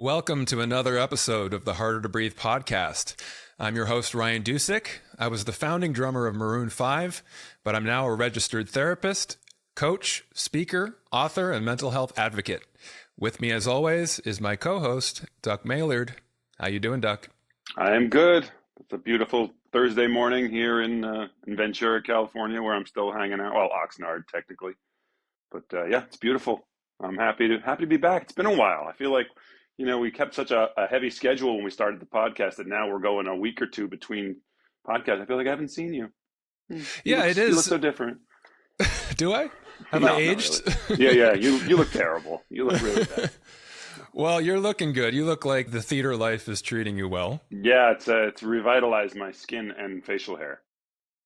Welcome to another episode of the Harder to Breathe podcast. I'm your host, Ryan Dusick. I was the founding drummer of Maroon 5, but I'm now a registered therapist, coach, speaker, author, and mental health advocate. With me, as always, is my co-host, Duck Maillard. How you doing, Duck? I am good. It's a beautiful Thursday morning here in Ventura, California, where I'm still hanging out. Well, Oxnard, technically. But yeah, it's beautiful. I'm happy to be back. It's been a while. I feel like, we kept such a heavy schedule when we started the podcast that now we're going a week or two between podcasts. I feel like I haven't seen you. Yeah, it is. You look so different. Do I? Have No, I aged? not really. Yeah. You look terrible. You look really bad. Well, you're looking good. You look like the theater life is treating you well. Yeah, it's revitalized my skin and facial hair.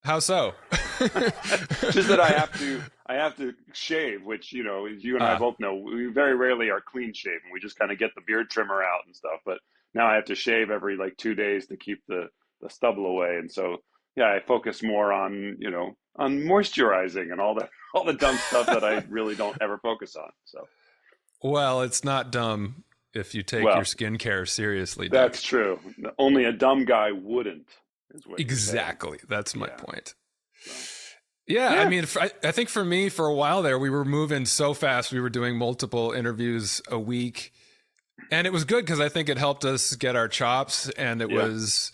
How so? Just that I have to shave, which, as you and I both know, we very rarely are clean shaven. We just kind of get the beard trimmer out and stuff. But now I have to shave every 2 days to keep the stubble away. And so, yeah, I focus more on, on moisturizing and all the dumb stuff that I really don't ever focus on. So, well, it's not dumb if you take your skincare seriously, Doug. That's true. Only a dumb guy wouldn't. Exactly. That's my point. So. Yeah, I mean, I think for me, for a while there, we were moving so fast. We were doing multiple interviews a week. And it was good because I think it helped us get our chops. And it was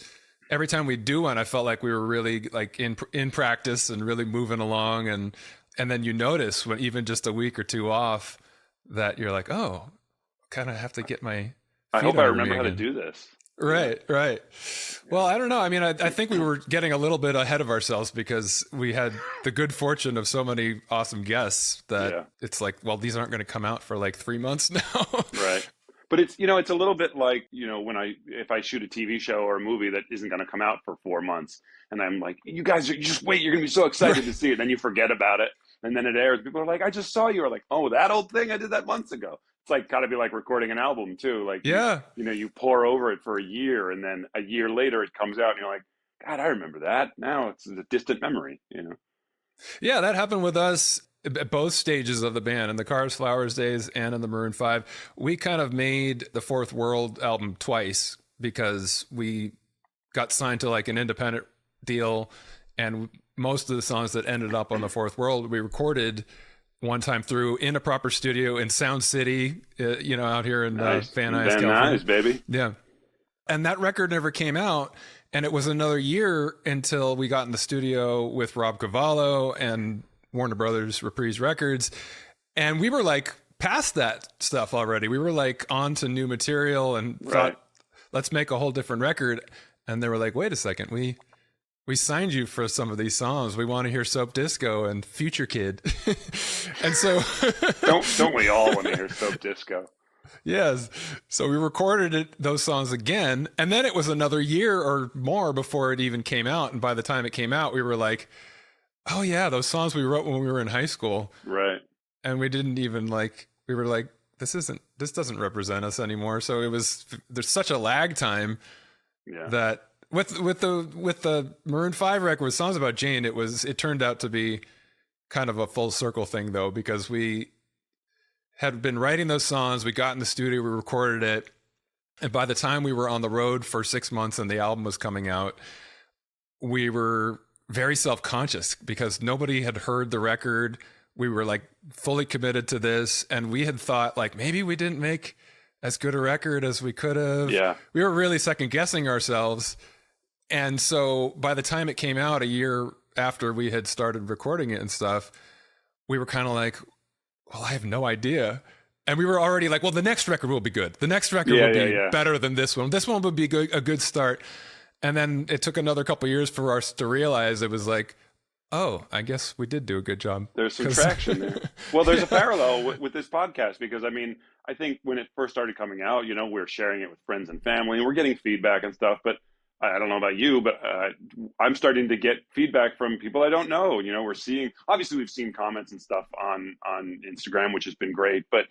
every time we do one, I felt like we were really in practice and really moving along. And then you notice when even just a week or two off that you're like, oh, kind of have to get my feet I hope I remember how again. to do this. Right. Well, I don't know. I mean, I think we were getting a little bit ahead of ourselves because we had the good fortune of so many awesome guests that it's like, well, these aren't going to come out for 3 months now. Right. But it's a little bit like, if I shoot a TV show or a movie that isn't going to come out for 4 months and I'm like, you guys just wait, you're going to be so excited to see it. Then you forget about it. And then it airs. People are like, I just saw you. Or like, oh, that old thing, I did that months ago. It's got to be like recording an album too. You pour over it for a year and then a year later it comes out and you're like, God, I remember that. Now it's a distant memory, Yeah, that happened with us at both stages of the band, in the Cars, Flowers days and in the Maroon 5. We kind of made the Fourth World album twice because we got signed to an independent deal, and most of the songs that ended up on the Fourth World, we recorded one time through in a proper studio in Sound City, out here in Van Nuys, California. Nice, baby. Yeah. And that record never came out. And it was another year until we got in the studio with Rob Cavallo and Warner Brothers Reprise Records. And we were past that stuff already. We were on to new material and thought, let's make a whole different record. And they were like, wait a second, we signed you for some of these songs. We want to hear Soap Disco and Future Kid. And so don't we all want to hear Soap Disco? Yes. So we recorded those songs again. And then it was another year or more before it even came out. And by the time it came out, we were like, oh yeah, those songs we wrote when we were in high school. Right. And we didn't even we were like, this doesn't represent us anymore. So there's such a lag time that with the Maroon 5 record with Songs About Jane, it turned out to be kind of a full circle thing though, because we had been writing those songs. We got in the studio, we recorded it. And by the time we were on the road for 6 months and the album was coming out, we were very self-conscious because nobody had heard the record. We were fully committed to this. And we had thought maybe we didn't make as good a record as we could have. Yeah. We were really second guessing ourselves. And so by the time it came out a year after we had started recording it and stuff, we were kind of well, I have no idea. And we were already well, the next record will be good. The next record will be better than this one. This one would be a good start. And then it took another couple of years for us to realize it was oh, I guess we did do a good job. There's some traction there. Well, there's a parallel with this podcast because, I think when it first started coming out, we're sharing it with friends and family and we're getting feedback and stuff. But I don't know about you, but I'm starting to get feedback from people I don't know. Obviously we've seen comments and stuff on Instagram, which has been great. But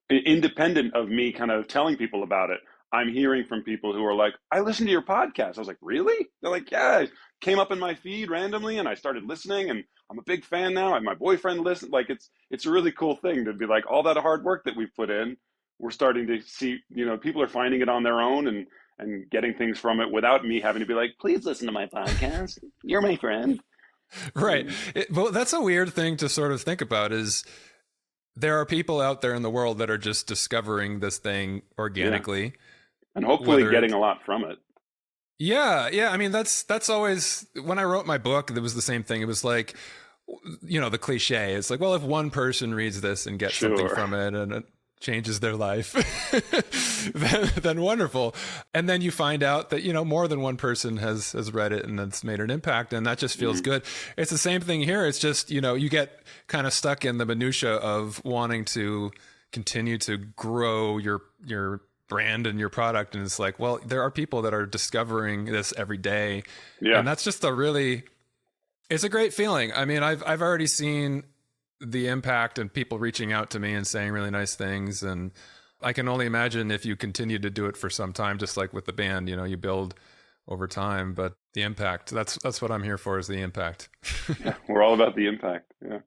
independent of me kind of telling people about it, I'm hearing from people who are like, I listened to your podcast. I was like, really? They're like, yeah, it came up in my feed randomly and I started listening and I'm a big fan now. And my boyfriend listened. It's a really cool thing to be all that hard work that we've put in. we're starting to see, people are finding it on their own and getting things from it without me having to be like, please listen to my podcast. You're my friend. Right. Well, that's a weird thing to sort of think about is there are people out there in the world that are just discovering this thing organically. Yeah. And hopefully getting a lot from it. Yeah. Yeah. I mean, that's always, when I wrote my book, it was the same thing. It was like, the cliche. It's like, well, if one person reads this and gets something from it and it changes their life, then wonderful. And then you find out that, more than one person has read it and that's made an impact. And that just feels good. It's the same thing here. It's just, you get kind of stuck in the minutia of wanting to continue to grow your brand and your product. And it's like, well, there are people that are discovering this every day. Yeah. And that's just it's a great feeling. I mean, I've already seen the impact and people reaching out to me and saying really nice things. And I can only imagine if you continue to do it for some time, just like with the band, you build over time, but the impact, that's what I'm here for, is the impact. Yeah, we're all about the impact. Yeah.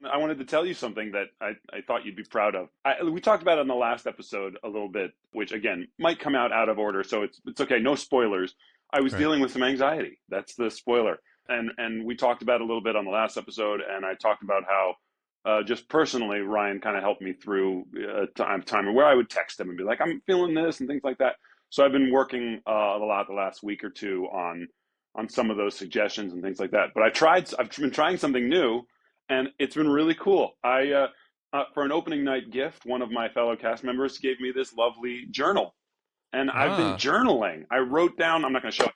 I wanted to tell you something that I thought you'd be proud of. We talked about it in the last episode a little bit, which again, might come out of order. So it's okay. No spoilers. I was dealing with some anxiety. That's the spoiler. And we talked about it a little bit on the last episode, and I talked about how just personally, Ryan kind of helped me through a time where I would text him and be like, I'm feeling this and things like that. So I've been working a lot the last week or two on some of those suggestions and things like that. But I've been trying something new, and it's been really cool. For an opening night gift, one of my fellow cast members gave me this lovely journal, and I've been journaling. I wrote down, I'm not going to show it,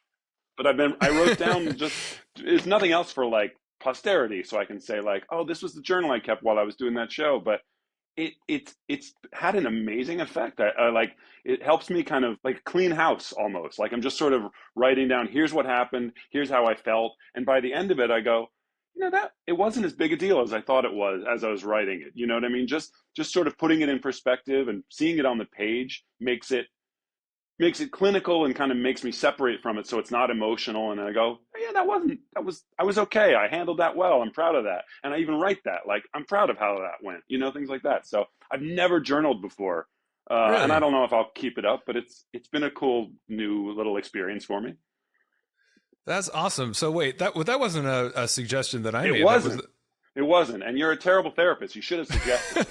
but I wrote down just, it's nothing else for like posterity. So I can say like, oh, this was the journal I kept while I was doing that show. But it's had an amazing effect. I like, it helps me kind of like clean house almost. Like I'm just sort of writing down, here's what happened, here's how I felt. And by the end of it, I go, that it wasn't as big a deal as I thought it was as I was writing it. You know what I mean? Just sort of putting it in perspective and seeing it on the page makes it clinical and kind of makes me separate from it, so it's not emotional. And I go, oh, yeah, I was okay. I handled that well. I'm proud of that. And I even write that, like, I'm proud of how that went, things like that. So I've never journaled before. Really? And I don't know if I'll keep it up, but it's been a cool new little experience for me. That's awesome. So wait, that wasn't a suggestion that I made. It wasn't. And you're a terrible therapist. You should have suggested.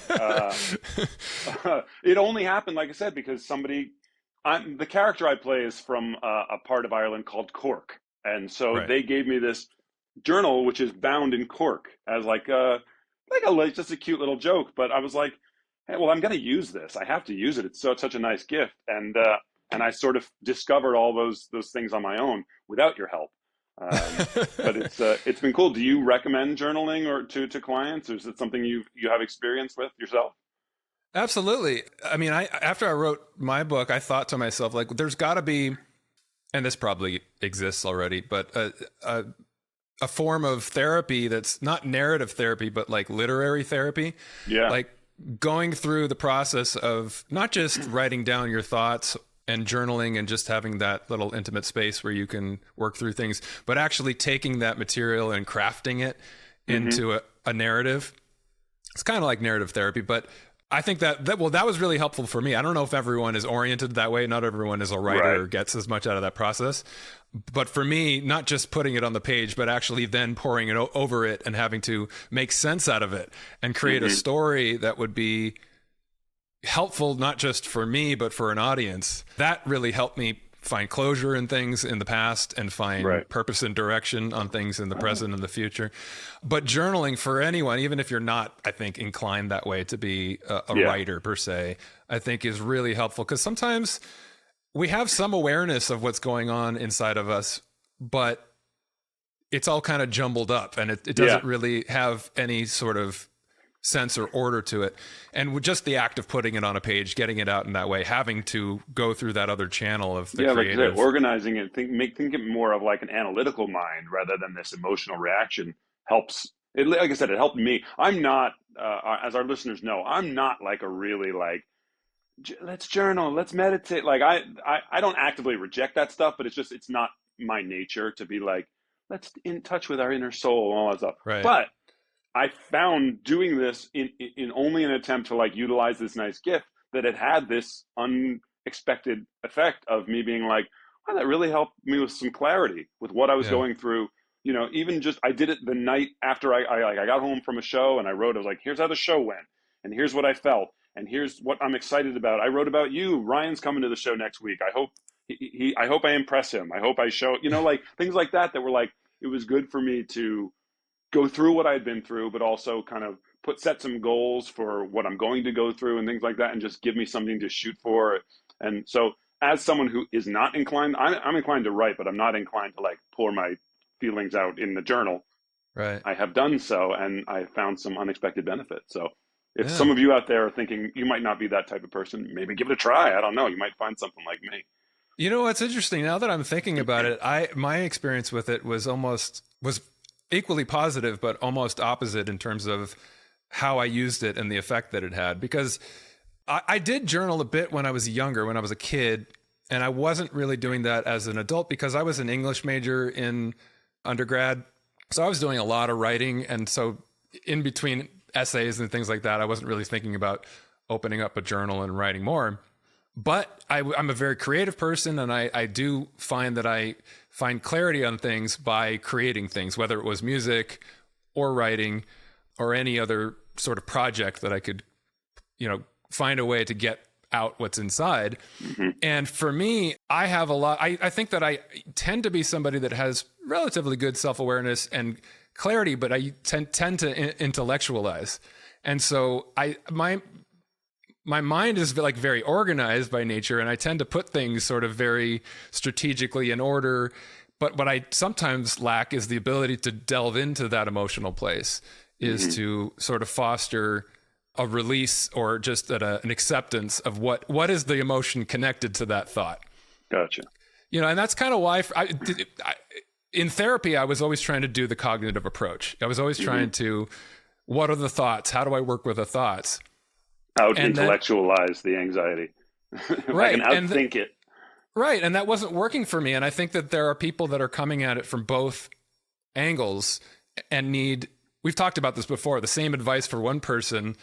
It only happened, like I said, because the character I play is from a part of Ireland called Cork. And so they gave me this journal, which is bound in cork, as just a cute little joke. But I was like, hey, well, I'm going to use this. I have to use it. It's such a nice gift. And I sort of discovered all those things on my own without your help. But it's been cool. Do you recommend journaling or to clients? Or is it something you have experience with yourself? Absolutely. I mean, after I wrote my book, I thought to myself, like, there's got to be, and this probably exists already, but a form of therapy that's not narrative therapy, but like literary therapy. Yeah. Like going through the process of not just writing down your thoughts and journaling and just having that little intimate space where you can work through things, but actually taking that material and crafting it into a narrative. It's kind of like narrative therapy, but I think that was really helpful for me. I don't know if everyone is oriented that way. Not everyone is a writer or gets as much out of that process. But for me, not just putting it on the page, but actually then pouring it over it and having to make sense out of it and create a story that would be helpful, not just for me, but for an audience. That really helped me find closure in things in the past and find purpose and direction on things in the present and the future. But journaling for anyone, even if you're not, I think, inclined that way to be a writer per se, I think is really helpful, because sometimes we have some awareness of what's going on inside of us, but it's all kind of jumbled up and it doesn't really have any sort of sense or order to it. And with just the act of putting it on a page, getting it out in that way, having to go through that other channel of the creative, like organizing it, think it more of like an analytical mind rather than this emotional reaction helps. Like I said, it helped me. I'm not, as our listeners know, I'm not like a really like, let's journal, let's meditate. Like I don't actively reject that stuff, but it's not my nature to be like, let's in touch with our inner soul and all that stuff. Right. But I found doing this in only an attempt to like utilize this nice gift, that it had this unexpected effect of me being like, wow, that really helped me with some clarity with what I was going through. You know, even just, I did it the night after I got home from a show, and I wrote, I was like, here's how the show went, and here's what I felt, and here's what I'm excited about. I wrote about you. Ryan's coming to the show next week. I hope I hope I impress him. I hope I show, you know, like things like that were like, it was good for me to go through what I'd been through, but also kind of set some goals for what I'm going to go through and things like that, and just give me something to shoot for. And so as someone who is not inclined, I'm inclined to write, but I'm not inclined to like pour my feelings out in the journal. Right. I have done so, and I found some unexpected benefits. So if some of you out there are thinking you might not be that type of person, maybe give it a try. I don't know. You might find something like me. You know what's interesting, now that I'm thinking about it, my experience with it was equally positive, but almost opposite in terms of how I used it and the effect that it had. Because I did journal a bit when I was younger, when I was a kid, and I wasn't really doing that as an adult because I was an English major in undergrad. So I was doing a lot of writing. And so in between essays and things like that, I wasn't really thinking about opening up a journal and writing more. But I'm a very creative person, and I do find that I find clarity on things by creating things, whether it was music or writing or any other sort of project that I could, you know, find a way to get out what's inside. Mm-hmm. And for me, I have a lot, I think that I tend to be somebody that has relatively good self-awareness and clarity, but I tend to intellectualize. And so my mind is like very organized by nature, and I tend to put things sort of very strategically in order. But what I sometimes lack is the ability to delve into that emotional place, is to sort of foster a release or just an acceptance of what is the emotion connected to that thought. Gotcha. You know, and that's kind of why in therapy, I was always trying to do the cognitive approach. I was always trying to, what are the thoughts? How do I work with the thoughts? Out-intellectualize the anxiety. Right. I can outthink it. Right. And that wasn't working for me. And I think that there are people that are coming at it from both angles and we've talked about this before, the same advice for one person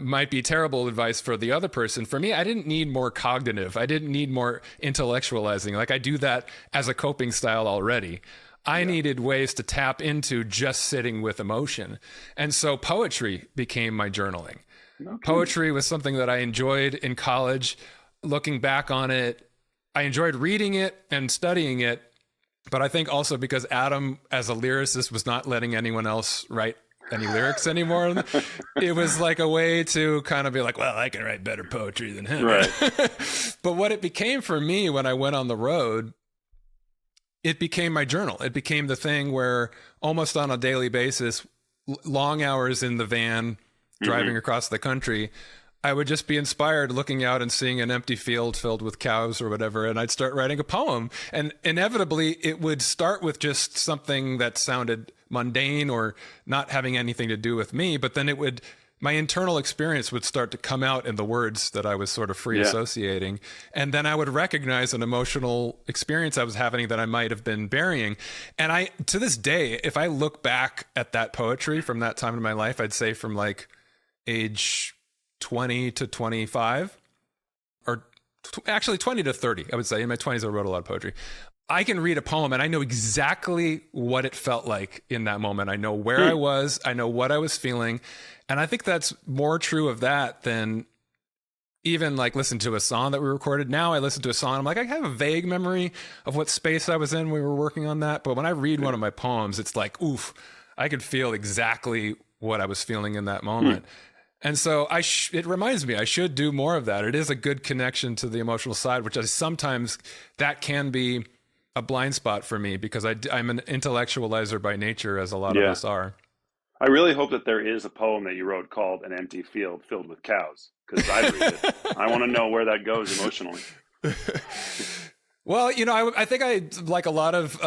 might be terrible advice for the other person. For me, I didn't need more cognitive. I didn't need more intellectualizing. Like I do that as a coping style already. I needed ways to tap into just sitting with emotion. And so poetry became my journaling. Okay. Poetry was something that I enjoyed in college. Looking back on it, I enjoyed reading it and studying it. But I think also because Adam, as a lyricist, was not letting anyone else write any lyrics anymore, it was like a way to kind of be like, well, I can write better poetry than him. Right. But what it became for me when I went on the road, it became my journal. It became the thing where almost on a daily basis, long hours in the van, driving across the country, I would just be inspired looking out and seeing an empty field filled with cows or whatever, and I'd start writing a poem. And inevitably, it would start with just something that sounded mundane or not having anything to do with me, but then my internal experience would start to come out in the words that I was sort of free associating. And then I would recognize an emotional experience I was having that I might have been burying. And to this day, if I look back at that poetry from that time in my life, I'd say from like age 20 to 25, or actually 20 to 30, I would say. In my 20s, I wrote a lot of poetry. I can read a poem and I know exactly what it felt like in that moment. I know where I was, I know what I was feeling. And I think that's more true of that than even like listen to a song that we recorded. Now I listen to a song, I'm like, I have a vague memory of what space I was in when we were working on that. But when I read one of my poems, it's like, oof, I could feel exactly what I was feeling in that moment. And so it reminds me, I should do more of that. It is a good connection to the emotional side, which sometimes that can be a blind spot for me because I'm an intellectualizer by nature, as a lot of us are. I really hope that there is a poem that you wrote called An Empty Field Filled with Cows, because I read it. I want to know where that goes emotionally. Well, you know, I think I, like a lot of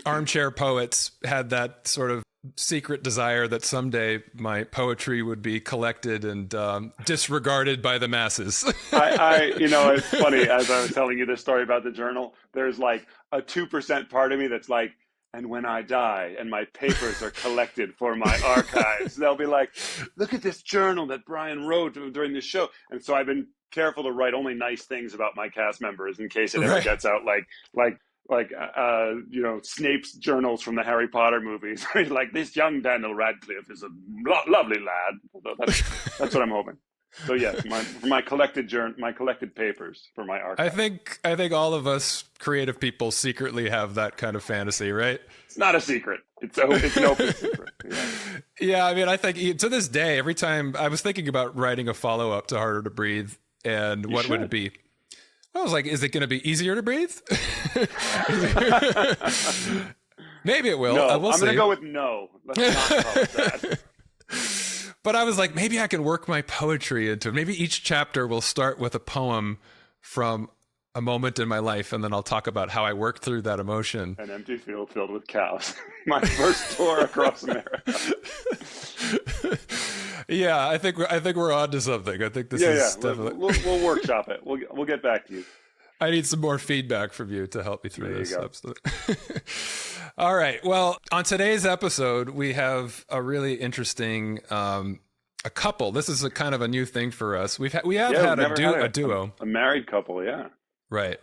armchair poets, had that sort of secret desire that someday my poetry would be collected and disregarded by the masses. You know, it's funny, as I was telling you this story about the journal, there's like a 2% part of me that's like, and when I die and my papers are collected for my archives, they'll be like, look at this journal that Brian wrote during the show. And so I've been careful to write only nice things about my cast members in case it ever gets out, Snape's journals from the Harry Potter movies. Like, this young Daniel Radcliffe is a lovely lad. That's what I'm hoping. So yes, my collected papers for my archive. I think all of us creative people secretly have that kind of fantasy, right? It's not a secret. It's an open secret. Yeah, I mean, I think to this day, every time I was thinking about writing a follow-up to Harder to Breathe, and what would it be? I was like, is it going to be easier to breathe? Maybe it will. No, we'll I'm see. going to go with no. Let's not call it that. But I was like, maybe I can work my poetry into it. Maybe each chapter will start with a poem from a moment in my life, and then I'll talk about how I worked through that emotion. An empty field filled with cows. My first tour across America. Yeah, I think we're on to something. I think this is definitely. We'll workshop it. We'll get back to you. I need some more feedback from you to help me through this. All right. Well, on today's episode, we have a really interesting a couple. This is a kind of a new thing for us. We have had a duo, a married couple. Yeah. Right.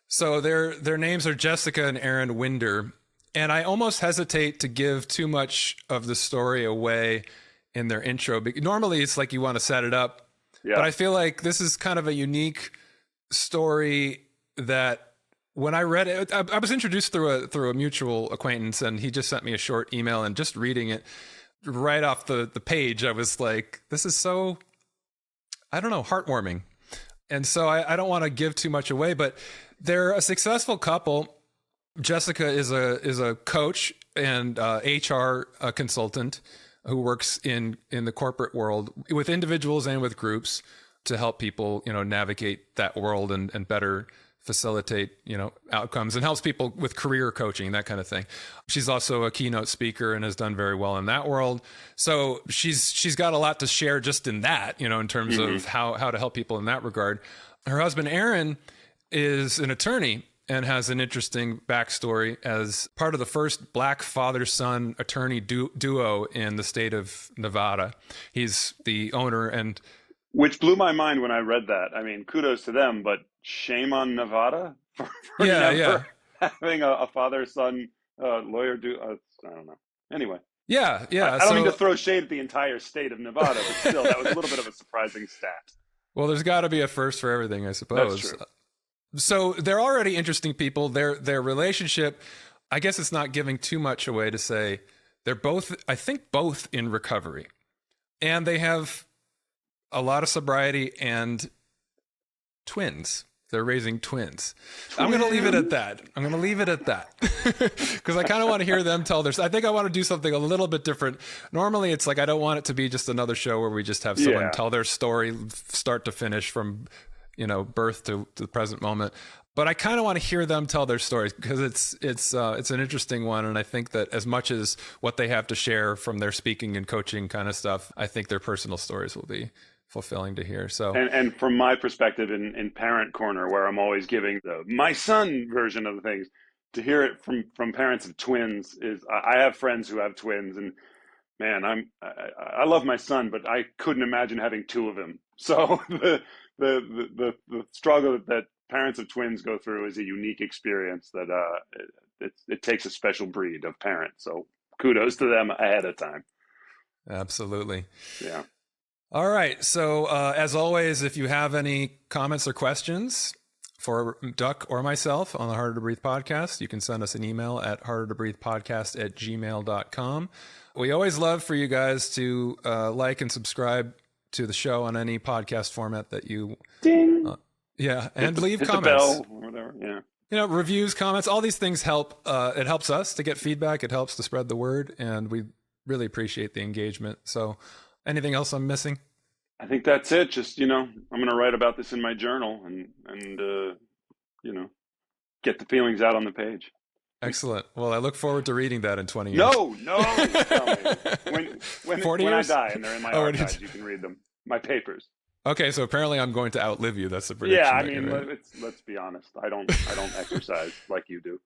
So their names are Jessica and Aaron Winder, and I almost hesitate to give too much of the story away in their intro. Normally, it's like you want to set it up, but I feel like this is kind of a unique story that when I read it, I was introduced through a mutual acquaintance, and he just sent me a short email, and just reading it right off the page, I was like, this is so, I don't know, heartwarming. And so I don't want to give too much away, but they're a successful couple. Jessica is a coach and HR consultant who works in the corporate world with individuals and with groups to help people, navigate that world and better facilitate, outcomes, and helps people with career coaching, that kind of thing. She's also a keynote speaker and has done very well in that world. So she's got a lot to share just in that, in terms of how to help people in that regard. Her husband, Aaron, is an attorney and has an interesting backstory as part of the first Black father-son attorney duo in the state of Nevada. He's the owner, and which blew my mind when I read that. I mean, kudos to them, but shame on Nevada for never having a father-son lawyer do. I don't know. Anyway. Yeah. I don't mean to throw shade at the entire state of Nevada, but still, that was a little bit of a surprising stat. Well, there's got to be a first for everything, I suppose. That's true. So they're already interesting people. Their relationship, I guess it's not giving too much away to say they're both in recovery, and they have a lot of sobriety and twins. They're raising twins. I'm going to leave it at that. Because I kind of want to hear them tell I think I want to do something a little bit different. Normally, it's like I don't want it to be just another show where we just have someone tell their story, start to finish, from birth to the present moment. But I kind of want to hear them tell their stories because it's an interesting one, and I think that as much as what they have to share from their speaking and coaching kind of stuff, I think their personal stories will be fulfilling to hear. So, and from my perspective in Parent Corner, where I'm always giving the my son version of the things, to hear it from parents of twins is, I have friends who have twins, and man, I love my son, but I couldn't imagine having two of him. So the struggle that parents of twins go through is a unique experience that it takes a special breed of parent. So kudos to them ahead of time. Absolutely. Yeah. All right. So as always, if you have any comments or questions for Duck or myself on the Harder to Breathe podcast, you can send us an email at hardertobreathepodcast@gmail.com. We always love for you guys to like and subscribe to the show on any podcast format that you ding. And leave hit comments. The bell or whatever. Yeah. Reviews, comments, all these things help. It helps us to get feedback. It helps to spread the word, and we really appreciate the engagement. So, anything else I'm missing? I think that's it. Just, I'm going to write about this in my journal and get the feelings out on the page. Excellent. Well, I look forward to reading that in 20 years. No. Tell me. When 40 when years? I die and they're in my archives, you can read them. My papers. Okay, so apparently I'm going to outlive you. That's the prediction. Yeah, I mean, let's be honest. I don't exercise like you do.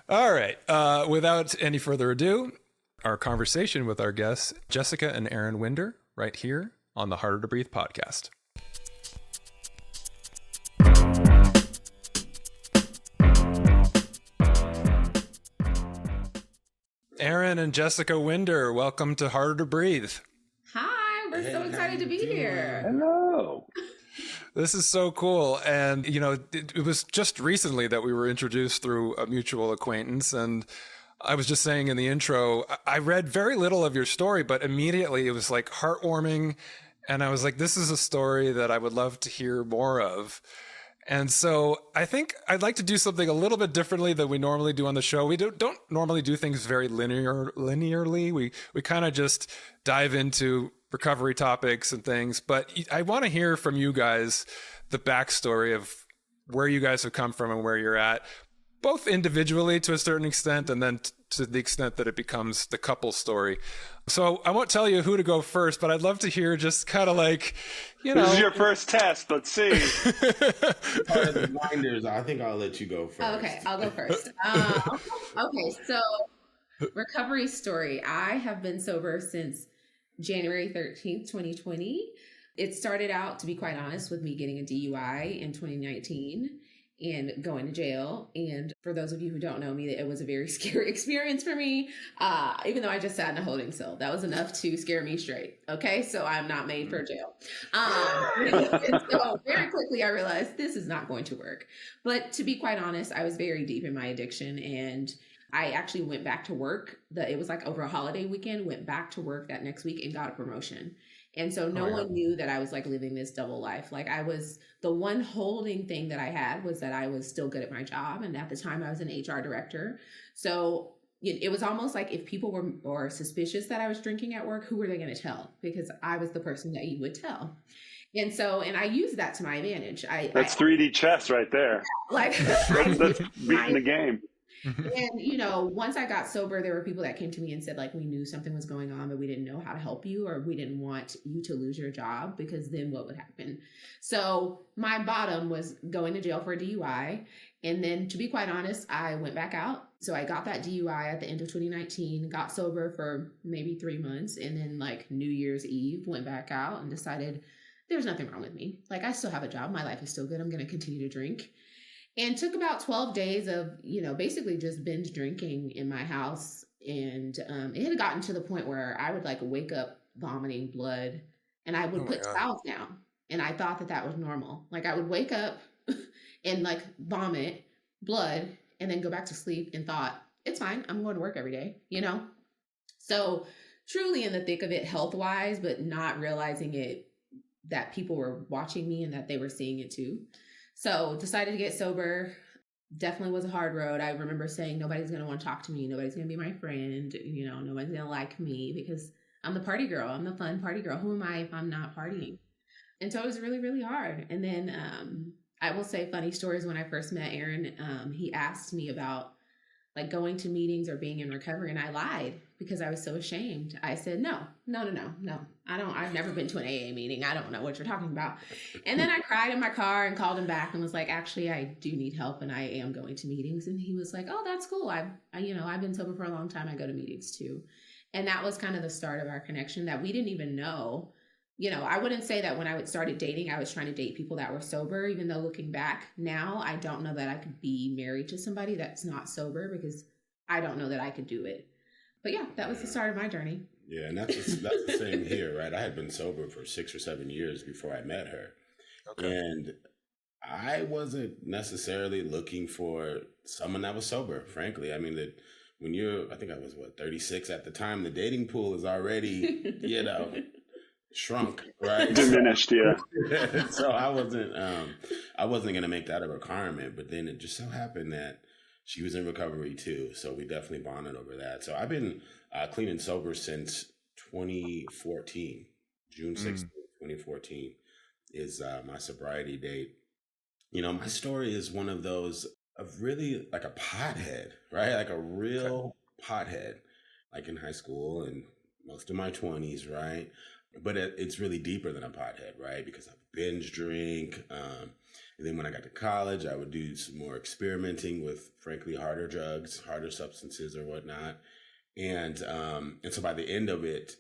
All right. Without any further ado, our conversation with our guests, Jessica and Aaron Winder, right here on the Harder to Breathe podcast. Aaron and Jessica Winder, welcome to Harder to Breathe. Hi, we're so excited to be here. Hello. This is so cool. And, you know, it was just recently that we were introduced through a mutual acquaintance. And I was just saying in the intro, I read very little of your story, but immediately it was like heartwarming. And I was like, this is a story that I would love to hear more of. And so I think I'd like to do something a little bit differently than we normally do on the show. We don't normally do things very linearly. We kind of just dive into recovery topics and things. But I want to hear from you guys the backstory of where you guys have come from and where you're at, both individually to a certain extent, and then to the extent that it becomes the couple story. So I won't tell you who to go first, but I'd love to hear just kind of like, you know. This is your first test. Let's see. Part of the blinders, I think I'll let you go first. Okay, I'll go first. Okay, so recovery story. I have been sober since January 13th, 2020. It started out, to be quite honest, with me getting a DUI in 2019 and going to jail. And for those of you who don't know me, it was a very scary experience for me. Even though I just sat in a holding cell, that was enough to scare me straight. Okay, so I'm not made for jail. And so very quickly I realized this is not going to work. But to be quite honest, I was very deep in my addiction, and I actually went back to work. It was like over a holiday weekend, went back to work that next week and got a promotion. And so no one knew that I was like living this double life. Like the one holding thing that I had was that I was still good at my job. And at the time I was an HR director. So it was almost like if people were suspicious that I was drinking at work, who were they going to tell? Because I was the person that you would tell. And I used that to my advantage. That's 3D chess right there. Like that's beating the game. And, once I got sober, there were people that came to me and said, like, we knew something was going on, but we didn't know how to help you, or we didn't want you to lose your job, because then what would happen? So my bottom was going to jail for a DUI. And then, to be quite honest, I went back out. So I got that DUI at the end of 2019, got sober for maybe 3 months. And then like New Year's Eve, went back out and decided there's nothing wrong with me. Like, I still have a job. My life is still good. I'm going to continue to drink. And took about 12 days of, basically just binge drinking in my house. And it had gotten to the point where I would like wake up vomiting blood, and I would put towels down. And I thought that was normal. Like, I would wake up and like vomit blood and then go back to sleep and thought, it's fine. I'm going to work every day, So truly in the thick of it health wise, but not realizing it, that people were watching me and that they were seeing it too. So decided to get sober. Definitely was a hard road. I remember saying, nobody's going to want to talk to me. Nobody's going to be my friend. Nobody's going to like me because I'm the party girl. I'm the fun party girl. Who am I if I'm not partying? And so it was really, really hard. And then I will say funny stories. When I first met Aaron, he asked me about like going to meetings or being in recovery. And I lied because I was so ashamed. I said, no. I've never been to an AA meeting. I don't know what you're talking about. And then I cried in my car and called him back and was like, actually, I do need help and I am going to meetings. And he was like, oh, that's cool. I've been sober for a long time. I go to meetings too. And that was kind of the start of our connection that we didn't even know. I wouldn't say that when I started dating, I was trying to date people that were sober, even though looking back now, I don't know that I could be married to somebody that's not sober because I don't know that I could do it. But yeah, that was the start of my journey. Yeah, and that's the same here, right? I had been sober for 6 or 7 years before I met her. Okay. And I wasn't necessarily looking for someone that was sober, frankly. I mean, I think I was 36 at the time, the dating pool is already, shrunk, right? Diminished, yeah. So I wasn't going to make that a requirement, but then it just so happened that she was in recovery too. So we definitely bonded over that. So I've been clean and sober since 2014. June 16th, 2014 is my sobriety date. My story is one of those of really like a pothead, right? Like a real pothead, like in high school and most of my 20s, right? But it's really deeper than a pothead, right? Because I've binge drink. And then when I got to college, I would do some more experimenting with, frankly, harder drugs, harder substances or whatnot. And so by the end of it,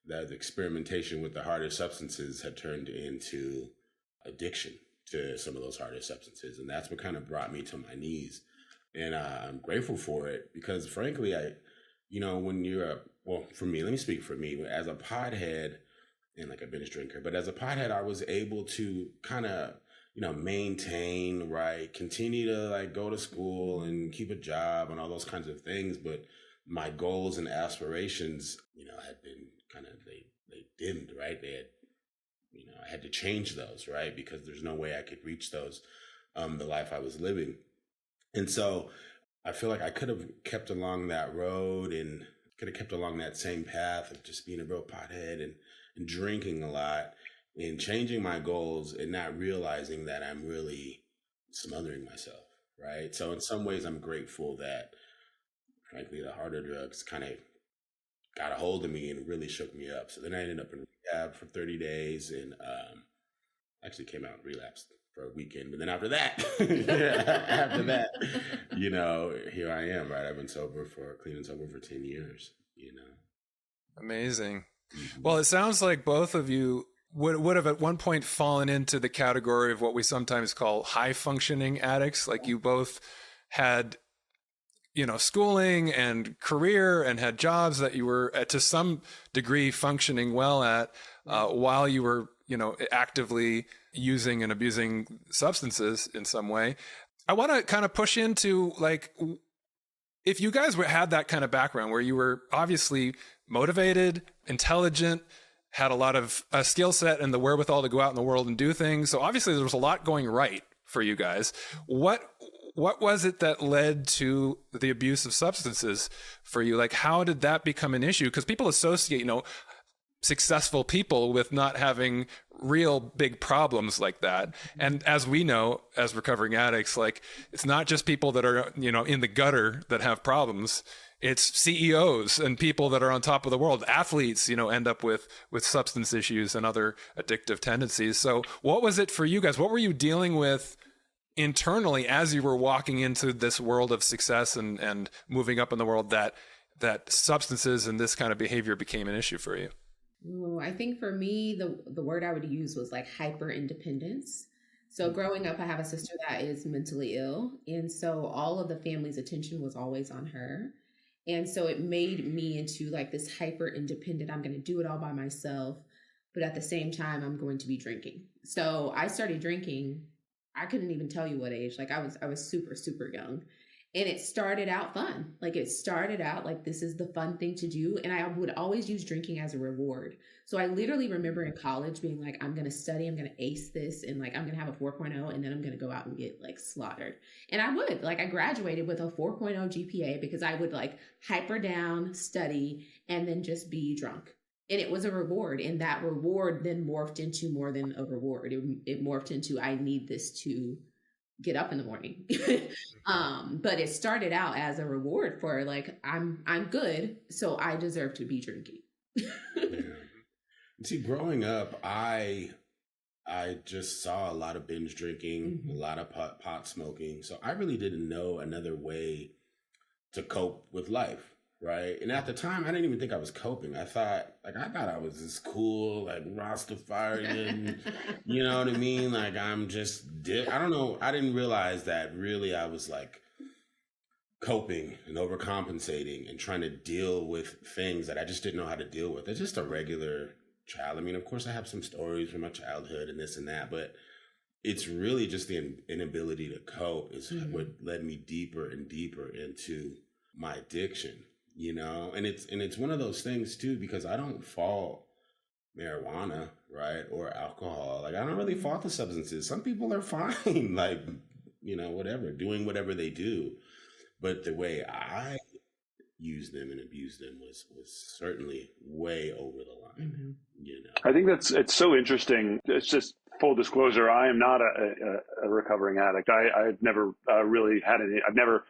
the experimentation with the harder substances had turned into addiction to some of those harder substances. And that's what kind of brought me to my knees. And I'm grateful for it because, frankly, when you're for me, let me speak for me. As a pothead and like a binge drinker, but as a pothead, I was able to kind of, maintain, right, continue to like go to school and keep a job and all those kinds of things. But my goals and aspirations, had been kind of, they dimmed, right? They had, I had to change those, right? Because there's no way I could reach those, the life I was living. And so I feel like I could have kept along that road and could have kept along that same path of just being a real pothead and drinking a lot and changing my goals and not realizing that I'm really smothering myself, right? So in some ways, I'm grateful that, frankly, the harder drugs kind of got a hold of me and really shook me up. So then I ended up in rehab for 30 days and actually came out and relapsed for a weekend. But then after that, here I am, right? I've been clean and sober for 10 years, Amazing. Mm-hmm. Well, it sounds like both of you would have at one point fallen into the category of what we sometimes call high functioning addicts. Like you both had, schooling and career and had jobs that you were to some degree functioning well at while you were, actively using and abusing substances in some way. I want to kind of push into like, if you guys had that kind of background where you were obviously motivated, intelligent, had a lot of skill set and the wherewithal to go out in the world and do things. So obviously there was a lot going right for you guys. What was it that led to the abuse of substances for you? Like, how did that become an issue? Because people associate, successful people with not having real big problems like that. And as we know, as recovering addicts, like it's not just people that are, in the gutter that have problems. It's CEOs and people that are on top of the world. Athletes, end up with substance issues and other addictive tendencies. So what was it for you guys? What were you dealing with internally as you were walking into this world of success and moving up in the world that substances and this kind of behavior became an issue for you? Oh, I think for me, the word I would use was like hyper independence. So growing up, I have a sister that is mentally ill. And so all of the family's attention was always on her. And so it made me into like this hyper independent, I'm going to do it all by myself. But at the same time, I'm going to be drinking. So I started drinking. I couldn't even tell you what age. Like I was super, super young. And it started out fun. Like it started out like this is the fun thing to do. And I would always use drinking as a reward. So I literally remember in college being like, I'm going to study, I'm going to ace this. And like, I'm going to have a 4.0 and then I'm going to go out and get like slaughtered. And I would like, I graduated with a 4.0 GPA because I would like hyper down, study, and then just be drunk. And it was a reward. And that reward then morphed into more than a reward. It morphed into, I need this to get up in the morning. But it started out as a reward for like, I'm good, so I deserve to be drinking. Yeah. See, growing up, I just saw a lot of binge drinking, a lot of pot smoking. So I really didn't know another way to cope with life. Right. And at the time, I didn't even think I was coping. I thought I was this cool, like Rastafarian, you know what I mean? Like I'm just, I don't know. I didn't realize that really I was like coping and overcompensating and trying to deal with things that I just didn't know how to deal with. It's just a regular child. I mean, of course I have some stories from my childhood and this and that, but it's really just the inability to cope is what led me deeper and deeper into my addiction. And it's one of those things too, because I don't fault marijuana, right, or alcohol. Like I don't really fault the substances. Some people are fine, like, whatever, doing whatever they do. But the way I use them and abuse them was certainly way over the line. I think it's so interesting. It's just full disclosure. I am not a recovering addict. I've never really had any. I've never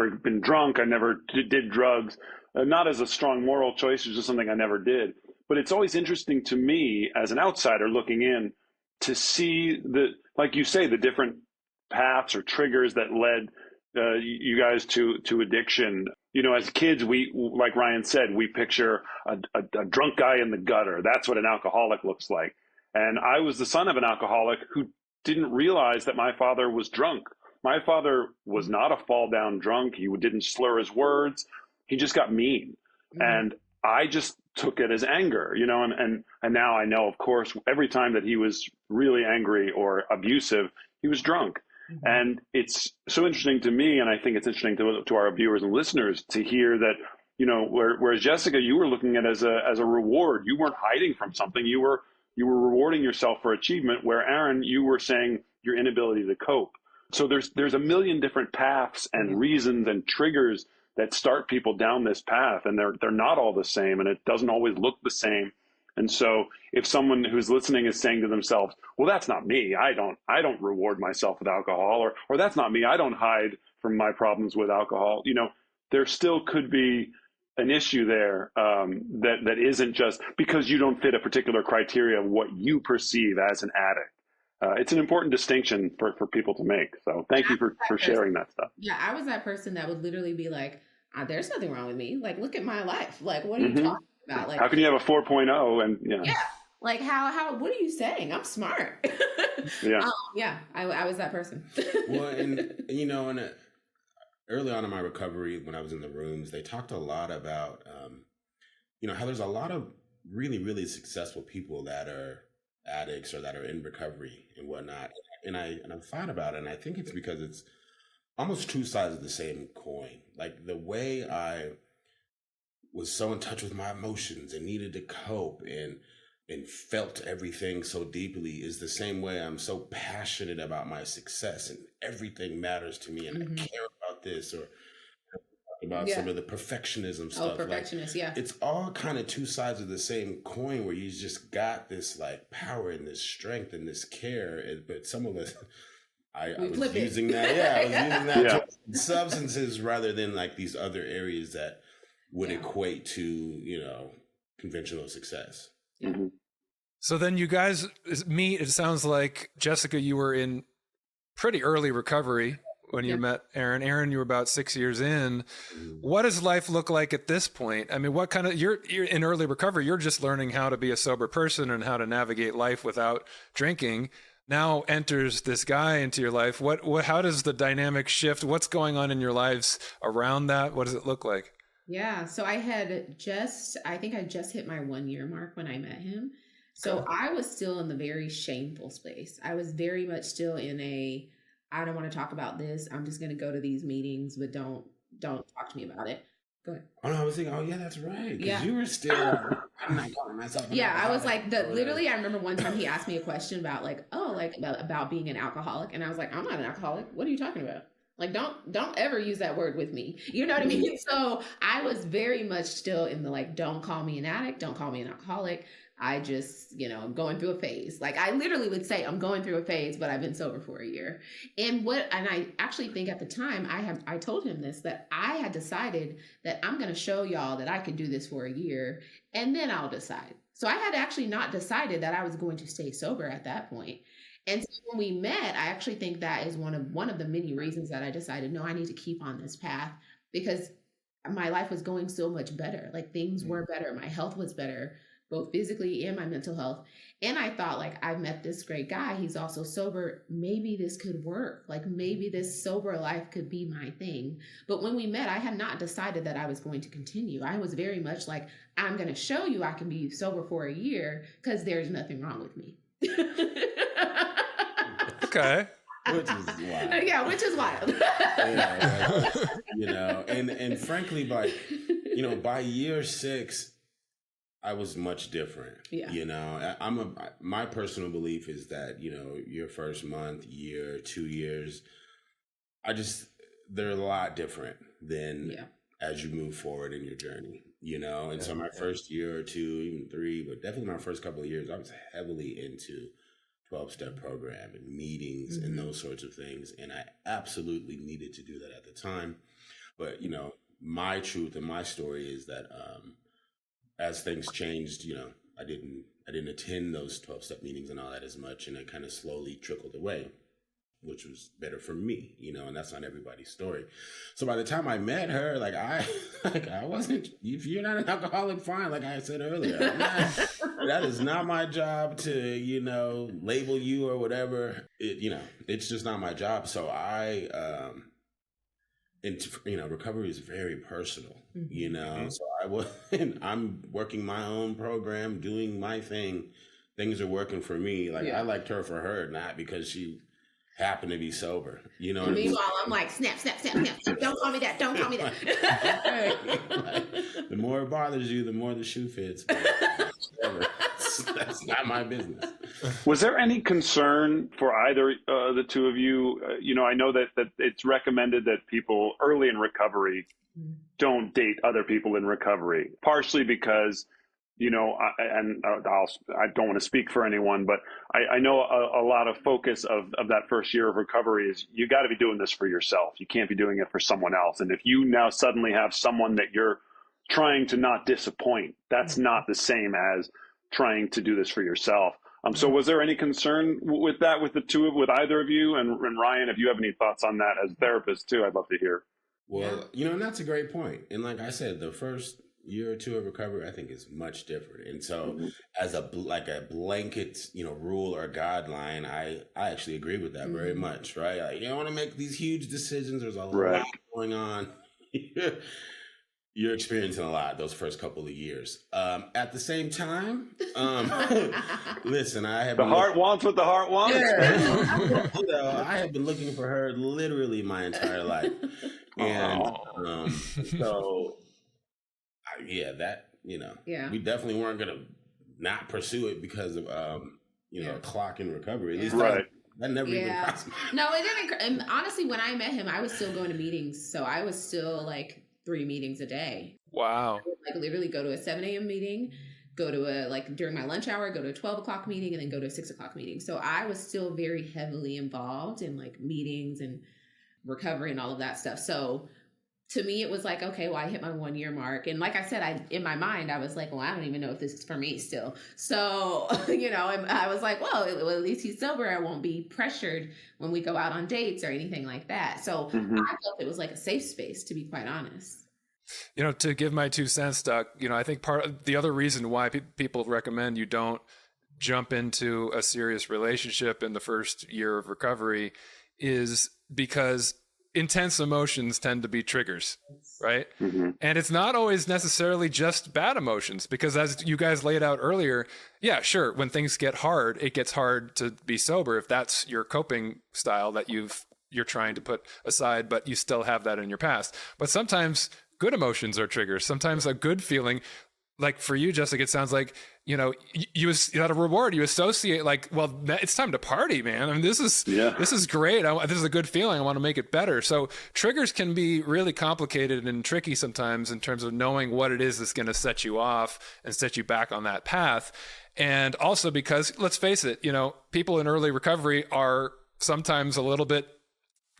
been drunk. I never did drugs, not as a strong moral choice. It's just something I never did. But it's always interesting to me as an outsider looking in to see like you say, the different paths or triggers that led you guys to addiction. As kids, we, like Ryan said, we picture a drunk guy in the gutter. That's what an alcoholic looks like. And I was the son of an alcoholic who didn't realize that my father was drunk. My father was not a fall down drunk. He didn't slur his words. He just got mean. Mm-hmm. And I just took it as anger, and now I know, of course, every time that he was really angry or abusive, he was drunk. Mm-hmm. And it's so interesting to me, and I think it's interesting to our viewers and listeners to hear that, whereas Jessica, you were looking at it as a reward. You weren't hiding from something. You were rewarding yourself for achievement, where Aaron, you were saying your inability to cope. So there's a million different paths and reasons and triggers that start people down this path, and they're not all the same, and it doesn't always look the same. And so if someone who's listening is saying to themselves, well, that's not me, I don't reward myself with alcohol, or that's not me, I don't hide from my problems with alcohol, there still could be an issue there that isn't just because you don't fit a particular criteria of what you perceive as an addict. It's an important distinction for people to make. So thank you for sharing that stuff. Yeah, I was that person that would literally be like, there's nothing wrong with me. Like, look at my life. Like, what are you talking about? Like, how can you have a 4.0? And yeah. Like, how, what are you saying? I'm smart. I was that person. Well, and early on in my recovery, when I was in the rooms, they talked a lot about, how there's a lot of really, really successful people that are addicts or that are in recovery and whatnot. And I've thought about it, and I think it's because it's almost two sides of the same coin. Like the way I was so in touch with my emotions and needed to cope and felt everything so deeply is the same way I'm so passionate about my success and everything matters to me and I care about this or about some of the perfectionism stuff. Oh, perfectionist, It's all kind of two sides of the same coin where you just got this like power and this strength and this care. But some of us, I was using that. I was using that to substances rather than like these other areas that would equate to, conventional success. Mm-hmm. So then you guys meet, it sounds like, Jessica, you were in pretty early recovery when you met Aaron. Aaron, you were about 6 years in. What does life look like at this point? I mean, what kind of, you're in early recovery, you're just learning how to be a sober person and how to navigate life without drinking. Now enters this guy into your life. How does the dynamic shift? What's going on in your lives around that? What does it look like? Yeah. So I think I just hit my 1 year mark when I met him. So I was still in the very shameful space. I was very much still in I don't want to talk about this. I'm just going to go to these meetings, but don't talk to me about it. Go ahead. Oh, no, I was thinking, that's right. Because you were still, I'm not calling myself. I was like, literally, I remember one time he asked me a question about about being an alcoholic. And I was like, I'm not an alcoholic. What are you talking about? Like, don't ever use that word with me. You know what I mean? So I was very much still in the, don't call me an addict. Don't call me an alcoholic. I just, I'm going through a phase. Like I literally would say I'm going through a phase, but I've been sober for a year. And I actually think at the time I told him this, that I had decided that I'm going to show y'all that I can do this for a year and then I'll decide. So I had actually not decided that I was going to stay sober at that point. And so when we met, I actually think that is one of the many reasons that I decided, no, I need to keep on this path because my life was going so much better. Like things were better. My health was better, both physically and my mental health. And I thought, I've met this great guy. He's also sober. Maybe this could work. Maybe this sober life could be my thing. But when we met, I had not decided that I was going to continue. I was very much like, I'm going to show you I can be sober for a year because there's nothing wrong with me. Okay. Which is wild. Yeah, which is wild. And frankly, by year 6, I was much different. Yeah. My personal belief is that, your first month, year, 2 years, they're a lot different than as you move forward in your journey, And so my first year or 2, even 3, but definitely my first couple of years, I was heavily into 12-step program and meetings and those sorts of things. And I absolutely needed to do that at the time. But, my truth and my story is that, as things changed, I didn't I didn't attend those 12-step meetings and all that as much, and it kind of slowly trickled away, which was better for me, and that's not everybody's story. So by the time I met her, I wasn't, if you're not an alcoholic, fine, like I said earlier. That is not my job to, label you or whatever. It's just not my job. So recovery is very personal, So I'm working my own program, doing my thing. Things are working for me. I liked her for her, not because she happened to be sober. Meanwhile, I'm like, snap. Don't call me that. Don't call me that. The more it bothers you, the more the shoe fits. That's not my business. Was there any concern for either the two of you? I know that it's recommended that people early in recovery don't date other people in recovery, partially because, I don't want to speak for anyone, but I know a lot of focus of that first year of recovery is you got to be doing this for yourself. You can't be doing it for someone else. And if you now suddenly have someone that you're trying to not disappoint, that's not the same as trying to do this for yourself. So was there any concern with that, with either of you? And Ryan, if you have any thoughts on that as therapists too, I'd love to hear. Well, and that's a great point. And like I said, the first year or two of recovery, I think is much different. And so as a blanket, rule or guideline, I actually agree with that very much, right? You don't want to make these huge decisions. There's a lot going on. You're experiencing a lot those first couple of years. At the same time, listen, I have the heart wants what the heart wants. Yeah. I have been looking for her literally my entire life, and we definitely weren't gonna not pursue it because of a clock in recovery. At least that never even crossed my mind. No, it didn't. And honestly, when I met him, I was still going to meetings, so I was still 3 meetings a day. Wow. I would, literally go to a 7 a.m. meeting, go to a, during my lunch hour, go to a 12 o'clock meeting, and then go to a 6 o'clock meeting. So I was still very heavily involved in meetings and recovery and all of that stuff. So to me, it was okay, well, I hit my 1 year mark. And like I said, in my mind, I was well, I don't even know if this is for me still. So, and I was well, at least he's sober. I won't be pressured when we go out on dates or anything like that. So I felt it was a safe space, to be quite honest. To give my 2 cents, Doc, I think part of the other reason why people recommend you don't jump into a serious relationship in the first year of recovery is because intense emotions tend to be triggers, right? Mm-hmm. And it's not always necessarily just bad emotions, because as you guys laid out earlier, yeah, sure, when things get hard, it gets hard to be sober if that's your coping style that you're trying to put aside, but you still have that in your past. But sometimes good emotions are triggers. Sometimes a good feeling, like for you, Jessica, it sounds like, you had a reward. You associate well, it's time to party, man. I mean, this is great. This is a good feeling. I want to make it better. So triggers can be really complicated and tricky sometimes in terms of knowing what it is that's going to set you off and set you back on that path. And also because, let's face it, people in early recovery are sometimes a little bit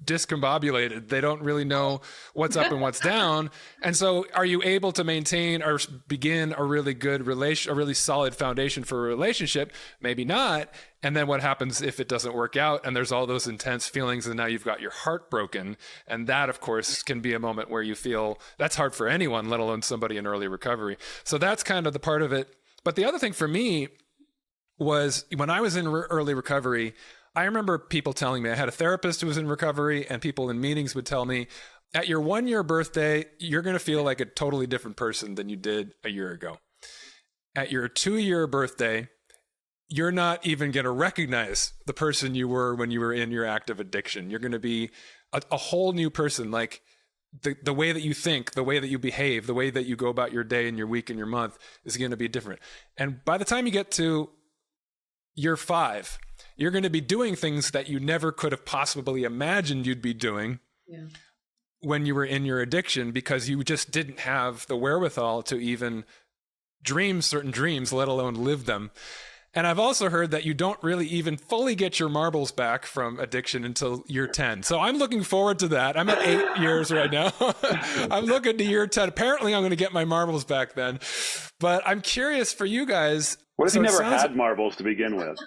discombobulated. They don't really know what's up and what's down. And so are you able to maintain or begin a really good a really solid foundation for a relationship? Maybe not. And then what happens if it doesn't work out and there's all those intense feelings and now you've got your heart broken? And that, of course, can be a moment where you feel that's hard for anyone, let alone somebody in early recovery. So that's kind of the part of it. But the other thing for me was when I was in early recovery, I remember people telling me, I had a therapist who was in recovery, and people in meetings would tell me, at your 1 year birthday, you're going to feel like a totally different person than you did a year ago. At your 2 year birthday, you're not even going to recognize the person you were when you were in your active addiction. You're going to be a whole new person. Like the way that you think, the way that you behave, the way that you go about your day and your week and your month is going to be different. And by the time you get to year 5, you're going to be doing things that you never could have possibly imagined you'd be doing when you were in your addiction, because you just didn't have the wherewithal to even dream certain dreams, let alone live them. And I've also heard that you don't really even fully get your marbles back from addiction until year 10. So I'm looking forward to that. I'm at 8 years right now. I'm looking to year 10. Apparently I'm going to get my marbles back then. But I'm curious for you guys. What if you never had marbles to begin with?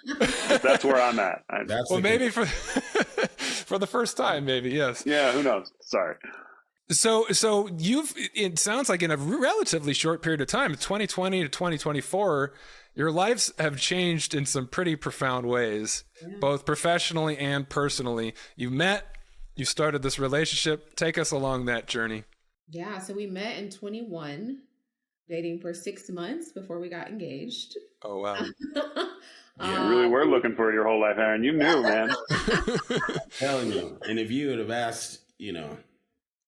That's where I'm at. Well, maybe for the first time, maybe, yes. Yeah, who knows? Sorry. So it sounds like in a relatively short period of time, 2020 to 2024, your lives have changed in some pretty profound ways, both professionally and personally. You met, you started this relationship. Take us along that journey. Yeah, so we met in 21, dating for 6 months before we got engaged. Oh, wow. You really were looking for it your whole life, Aaron. You knew, man. I'm telling you. And if you would have asked,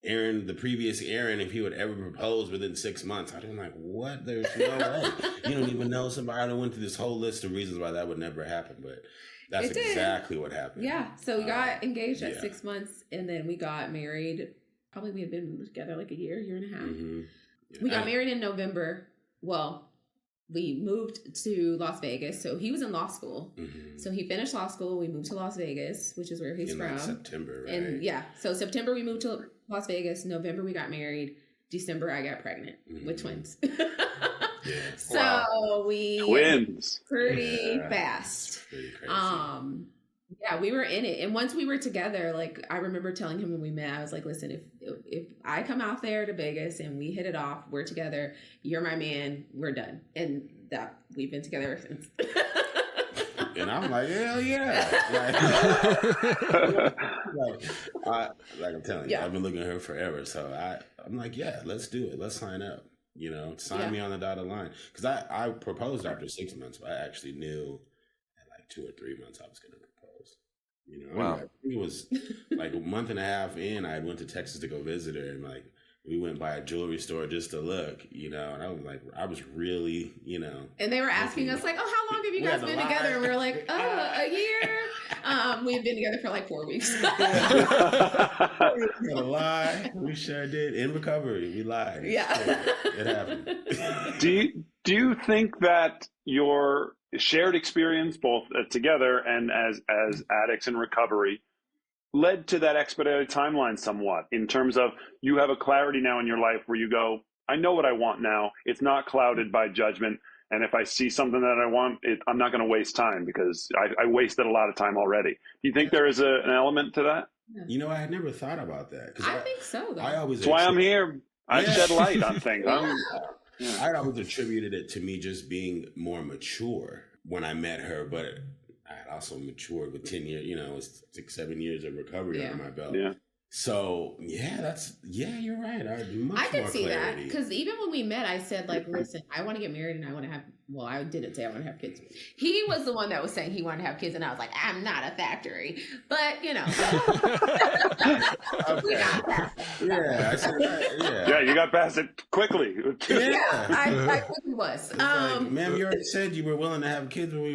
Aaron, the previous Aaron, if he would ever propose within 6 months, I'd have been like, what? There's no way. You don't even know somebody. I went through this whole list of reasons why that would never happen, but that's exactly what happened. Yeah. So we got engaged at 6 months, and then we got married. Probably we had been together like a year and a half. Mm-hmm. Yeah. We got married in November. Well, we moved to Las Vegas. So he was in law school. Mm-hmm. So he finished law school. We moved to Las Vegas, which is where he's from. Like September, right? And so September we moved to Las Vegas. November we got married. December I got pregnant with twins. So we twins pretty fast. Pretty crazy. Yeah, we were in it. And once we were together, like I remember telling him when we met, I was like, listen, if I come out there to Vegas and we hit it off, we're together, you're my man, we're done. And that we've been together ever since. And I'm like, hell yeah. Like I'm telling you, I've been looking at her forever. So I'm like, yeah, let's do it. Let's sign up. Sign me on the dotted line. Because I proposed after 6 months, but I actually knew at like 2 or 3 months I was going to propose. Wow. It was like a month and a half in, I went to Texas to go visit her, and like we went by a jewelry store just to look, and I was really, And they were asking us like, oh, how long have you guys been together? And we were like, oh, a year. We had been together for like 4 weeks. We gotta lie. We sure did. In recovery, we lied. Yeah. It happened. Do you think that your shared experience, both together and as addicts in recovery, led to that expedited timeline somewhat, in terms of you have a clarity now in your life where you go, I know what I want now. It's not clouded by judgment. And if I see something that I want, I'm not going to waste time because I wasted a lot of time already. Do you think there is an element to that? I had never thought about that. I think so, though. That's why I'm here. I shed light on things. I always attributed it to me just being more mature when I met her, but I had also matured with 10 years, it was 6-7 years of recovery under my belt. Yeah. So you're right. I could see that, because even when we met, I said like, listen, I want to get married and I want to have, well, I didn't say I want to have kids. He was the one that was saying he wanted to have kids, and I was like, I'm not a factory, but we got past that. Yeah, you got past it quickly. I quickly was. Like, ma'am, you already said you were willing to have kids when we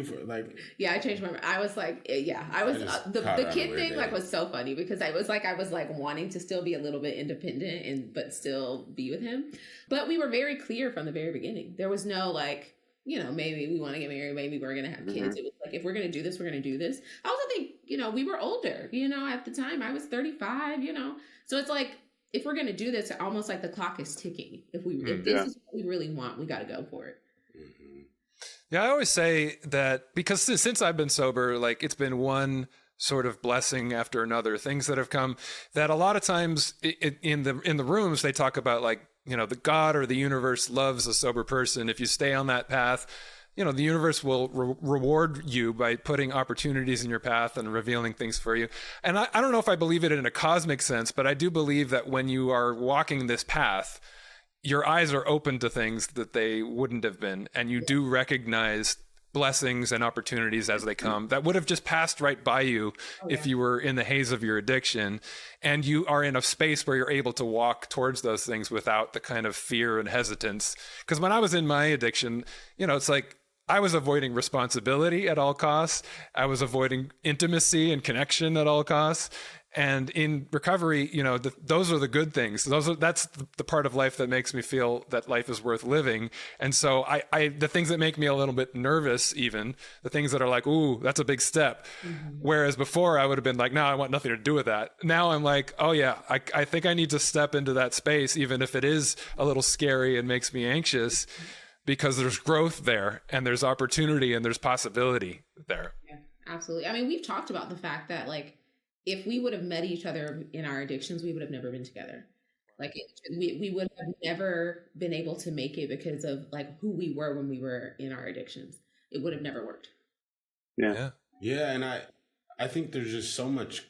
I changed my mind. I was like, I was the kid thing was so funny, because I was like wanting to still be a little bit independent but still be with him. But we were very clear from the very beginning. There was no like, maybe we want to get married, maybe we're going to have kids. It was like, if we're going to do this, we're going to do this. I also think, we were older, at the time I was 35, so it's like, if we're going to do this, almost like the clock is ticking. If this is what we really want, we got to go for it. Mm-hmm. Yeah. I always say that because since I've been sober, like it's been one sort of blessing after another, things that have come, that a lot of times in the rooms, they talk about like, the God or the universe loves a sober person. If you stay on that path, the universe will reward you by putting opportunities in your path and revealing things for you. And I don't know if I believe it in a cosmic sense, but I do believe that when you are walking this path, your eyes are open to things that they wouldn't have been. And you do recognize blessings and opportunities as they come that would have just passed right by you if you were in the haze of your addiction, and you are in a space where you're able to walk towards those things without the kind of fear and hesitance. Because when I was in my addiction, it's like I was avoiding responsibility at all costs. I was avoiding intimacy and connection at all costs. And in recovery, those are the good things. That's the part of life that makes me feel that life is worth living. And so the things that make me a little bit nervous, even the things that are like, ooh, that's a big step. Mm-hmm. Whereas before I would have been like, no, I want nothing to do with that. Now I'm like, oh yeah, I think I need to step into that space, even if it is a little scary and makes me anxious, because there's growth there and there's opportunity and there's possibility there. Yeah, absolutely. I mean, we've talked about the fact that like, if we would have met each other in our addictions, we would have never been together. Like we would have never been able to make it because of like who we were when we were in our addictions. It would have never worked. Yeah. And I think there's just so much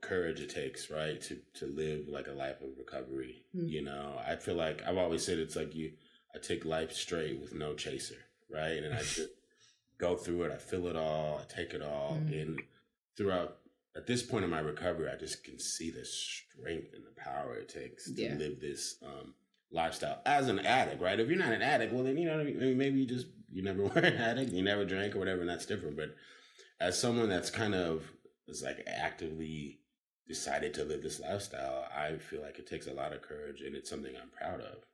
courage it takes, right, to live like a life of recovery. Mm-hmm. I feel like I've always said it's like I take life straight with no chaser, right? And I just go through it. I feel it all. I take it all. Mm-hmm. And throughout, at this point in my recovery, I just can see the strength and the power it takes to live this lifestyle as an addict, right? If you're not an addict, well, then, maybe you never were an addict, you never drank or whatever, and that's different. But as someone that's kind of is like actively decided to live this lifestyle, I feel like it takes a lot of courage, and it's something I'm proud of,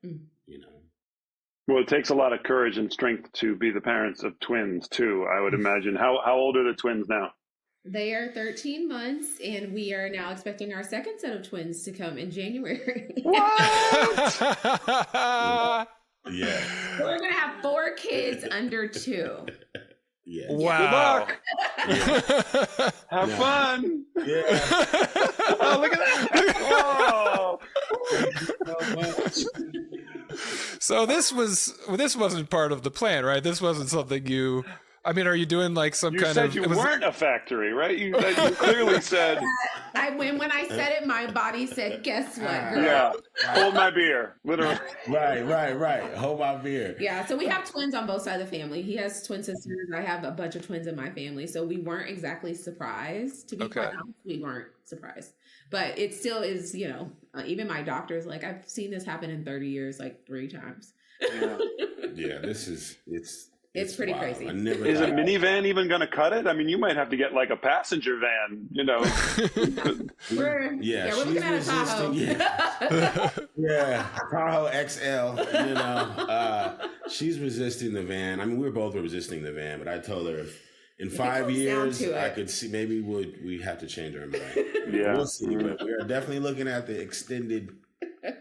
Well, it takes a lot of courage and strength to be the parents of twins, too, I would imagine. How old are the twins now? They are 13 months, and we are now expecting our second set of twins to come in January. What? Yeah. We're going to have 4 kids under 2. Yeah. Wow. Good luck. Have fun. Yeah. Oh, look at that. Oh. So this wasn't part of the plan, right? This wasn't something you... I mean, are you doing like some kind of... You said you weren't a factory, right? You clearly said... When I said it, my body said, guess what, girl? Yeah, hold my beer, literally. Right. Hold my beer. Yeah, so we have twins on both sides of the family. He has twin sisters. I have a bunch of twins in my family. So we weren't exactly surprised. To be quite honest, we weren't surprised. But it still is, even my doctor's like, I've seen this happen in 30 years, like 3 times. Yeah, it's pretty crazy. Is a minivan even going to cut it? I mean, you might have to get like a passenger van, we're looking at a Tahoe. Yeah, Tahoe XL, she's resisting the van. I mean, we were resisting the van, but I told her in 5 years, I could see maybe we have to change our mind. Yeah. We'll see, but we are definitely looking at the extended,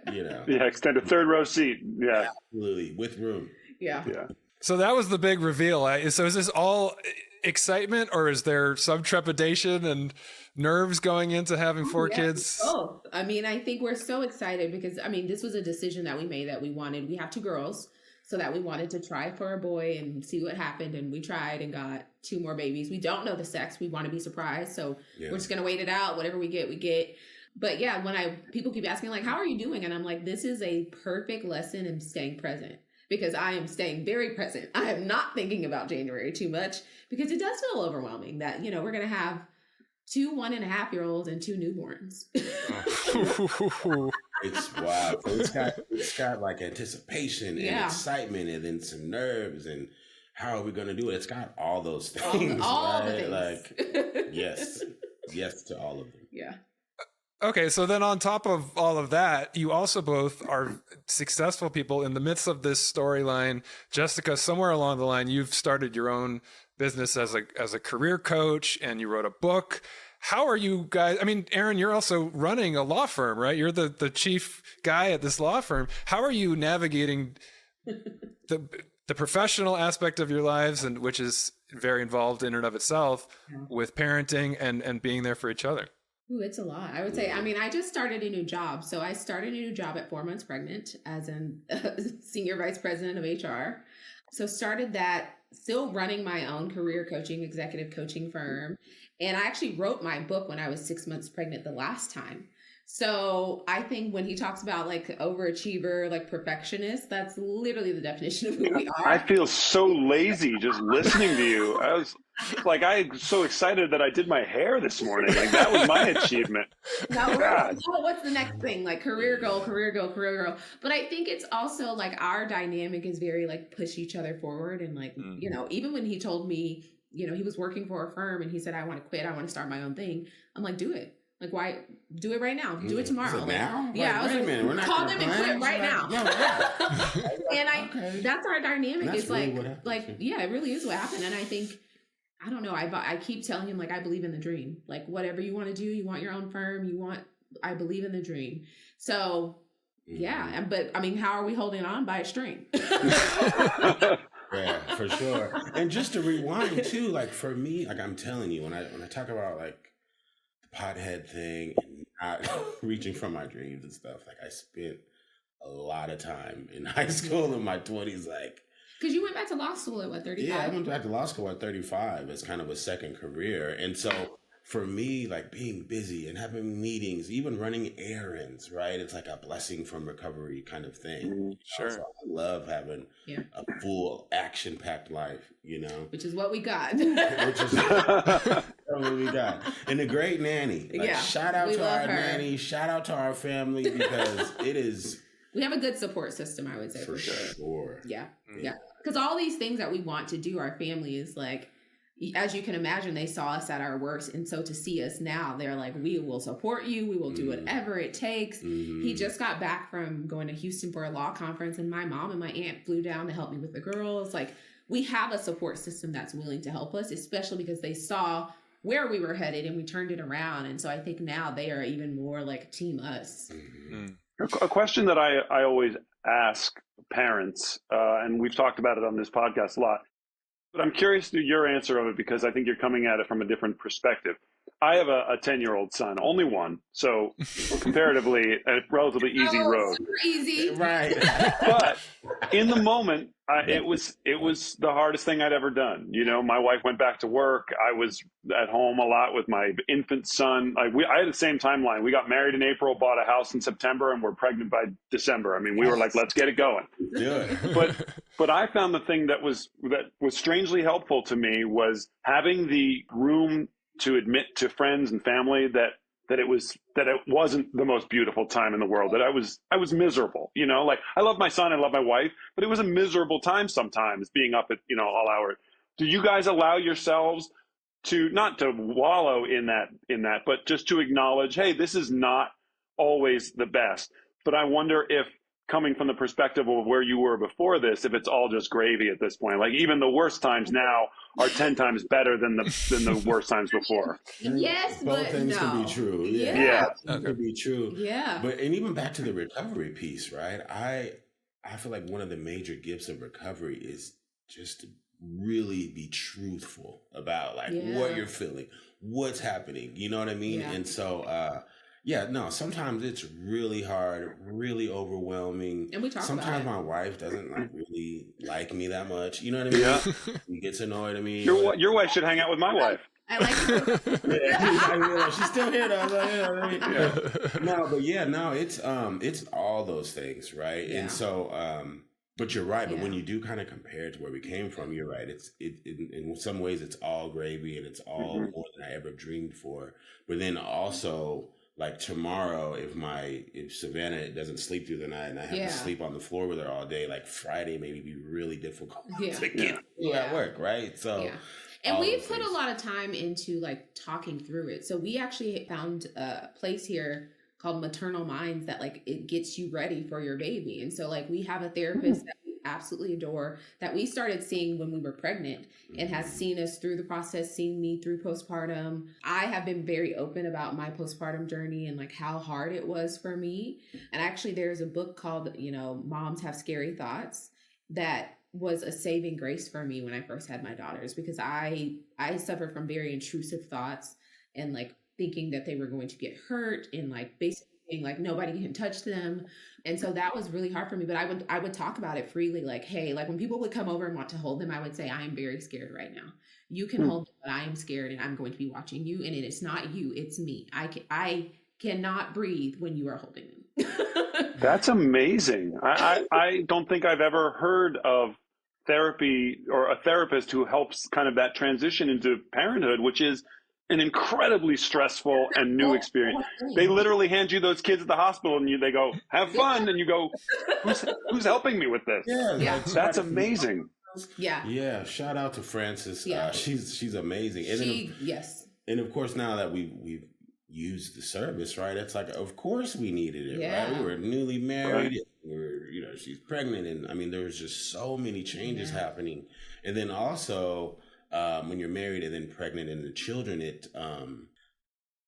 extended 3rd row seat. Yeah. Absolutely, with room. Yeah. So that was the big reveal. So is this all excitement, or is there some trepidation and nerves going into having 4 kids? Oh, I mean, I think we're so excited because, this was a decision that we made that we have 2 girls, so that we wanted to try for a boy and see what happened. And we tried and got 2 more babies. We don't know the sex. We want to be surprised. So we're just going to wait it out. Whatever we get, we get. But yeah, people keep asking like, how are you doing? And I'm like, this is a perfect lesson in staying present. Because I am staying very present. I am not thinking about January too much because it does feel overwhelming that, we're going to have 2 1.5-year-olds and 2 newborns. It's wild. It's got like anticipation and excitement and then some nerves and how are we going to do it? It's got all those things. All right? the things. Like, yes to all of them. Yeah. Okay, so then on top of all of that, you also both are successful people. In the midst of this storyline, Jessica, somewhere along the line, you've started your own business as a career coach, and you wrote a book. How are you guys? I mean, Aaron, you're also running a law firm, right? You're the chief guy at this law firm. How are you navigating the professional aspect of your lives, and which is very involved in and of itself, with parenting and being there for each other? Ooh, it's a lot. I would say, I just started a new job. So I started a new job at 4 months pregnant as senior vice president of HR. So started that, still running my own career coaching, executive coaching firm. And I actually wrote my book when I was 6 months pregnant the last time. So I think when he talks about like overachiever, like perfectionist, that's literally the definition of who we are. I feel so lazy just listening to you. I'm so excited that I did my hair this morning. Like that was my achievement. What's the next thing? Like career goal. But I think it's also like our dynamic is very like push each other forward. And like, even when he told me, he was working for a firm and he said, I want to quit. I want to start my own thing. I'm like, do it. Like, why do it right now? Do it tomorrow. Like, now? Yeah, like, I was wait a minute, we're not call them and quit right now. No, yeah. And okay. that's our dynamic. That's it's really yeah, it really is what happened. And I think, I don't know, I keep telling him, like, I believe in the dream. Like, whatever you want to do, you want your own firm, I believe in the dream. So yeah, but I mean, how are we holding on? By a string. Yeah, for sure. And just to rewind too, like for me, like I'm telling you, when I talk about like the pothead thing and not reaching for my dreams and stuff, like I spent a lot of time in high school in my 20s, like. Because you went back to law school at what, 35? Yeah, I went back to law school at 35 as kind of a second career. And so for me, like being busy and having meetings, even running errands, right? It's like a blessing from recovery kind of thing. Sure. So I love having a full action-packed life, you know? Which is what we got. Which is what we got. And the great nanny. Like, shout out to our nanny. Shout out to our family, because it is... We have a good support system, I would say. For sure. Yeah. Yeah. Because all these things that we want to do, our family is like, as you can imagine, they saw us at our worst. And so to see us now, they're like, we will support you. We will do whatever it takes. He just got back from going to Houston for a law conference, and my mom and my aunt flew down to help me with the girls. Like, we have a support system that's willing to help us, especially because they saw where we were headed and we turned it around. And so I think now they are even more like team us. A question that I always ask parents, and we've talked about it on this podcast a lot, but I'm curious to your answer of it, because I think you're coming at it from a different perspective. I have a 10-year-old son, only one, so comparatively a relatively easy road. Super easy. Right. But in the moment, it was the hardest thing I'd ever done. You know, my wife went back to work. I was at home a lot with my infant son. I had the same timeline. We got married in April, bought a house in September, and we're pregnant by December. I mean, we were like, let's get it going. But I found the thing that was strangely helpful to me was having the room to admit to friends and family that it wasn't the most beautiful time in the world, that I was miserable. You know, like, I love my son, I love my wife, but it was a miserable time sometimes being up at, all hours. Do you guys allow yourselves to not to wallow in that, but just to acknowledge, hey, this is not always the best. But I wonder if, coming from the perspective of where you were before this, if it's all just gravy at this point, like even the worst times now are 10 times better than the worst times before. Yes, both but things no. can be true. Yeah. Can be true. Yeah. But and even back to the recovery piece, right? I feel like one of the major gifts of recovery is just to really be truthful about like what you're feeling, what's happening. You know what I mean? Yeah. And so sometimes it's really hard, really overwhelming. And we talk sometimes about it. My wife doesn't like really like me that much. You know what I mean? Yeah. She gets annoyed at me. Your wife should hang out with my wife. I like her. She's still here though. It's all those things, right? Yeah. And so, but you're right. But when you do kind of compare it to where we came from, you're right. It in some ways it's all gravy and it's all more than I ever dreamed for. But then also, like tomorrow, if Savannah doesn't sleep through the night and I have to sleep on the floor with her all day, like Friday maybe be really difficult to get through at work, right? So, and we put a lot of time into like talking through it. So we actually found a place here called Maternal Minds that like it gets you ready for your baby. And so like we have a therapist that we absolutely adore that we started seeing when we were pregnant and has seen us through the process, seen me through postpartum. I have been very open about my postpartum journey and like how hard it was for me. And actually there's a book called, Moms Have Scary Thoughts that was a saving grace for me when I first had my daughters, because I suffered from very intrusive thoughts and like thinking that they were going to get hurt and like basically being like nobody can touch them. And so that was really hard for me, but I would talk about it freely. Like, hey, like when people would come over and want to hold them, I would say, I am very scared right now. You can hold them, but I am scared and I'm going to be watching you. And it's not you, it's me. I cannot breathe when you are holding them. That's amazing. I don't think I've ever heard of therapy or a therapist who helps kind of that transition into parenthood, which is an incredibly stressful and new experience. They literally hand you those kids at the hospital and they go, have fun. And you go, who's helping me with this? Yeah. That's amazing. Yeah. Yeah. Shout out to Frances. She's amazing. And yes. And of course, now that we've use the service, right? It's like, of course we needed it, right? We were newly married. Right. We were, you know, she's pregnant. And I mean, there was just so many changes happening. And then also, when you're married and then pregnant and the children, it,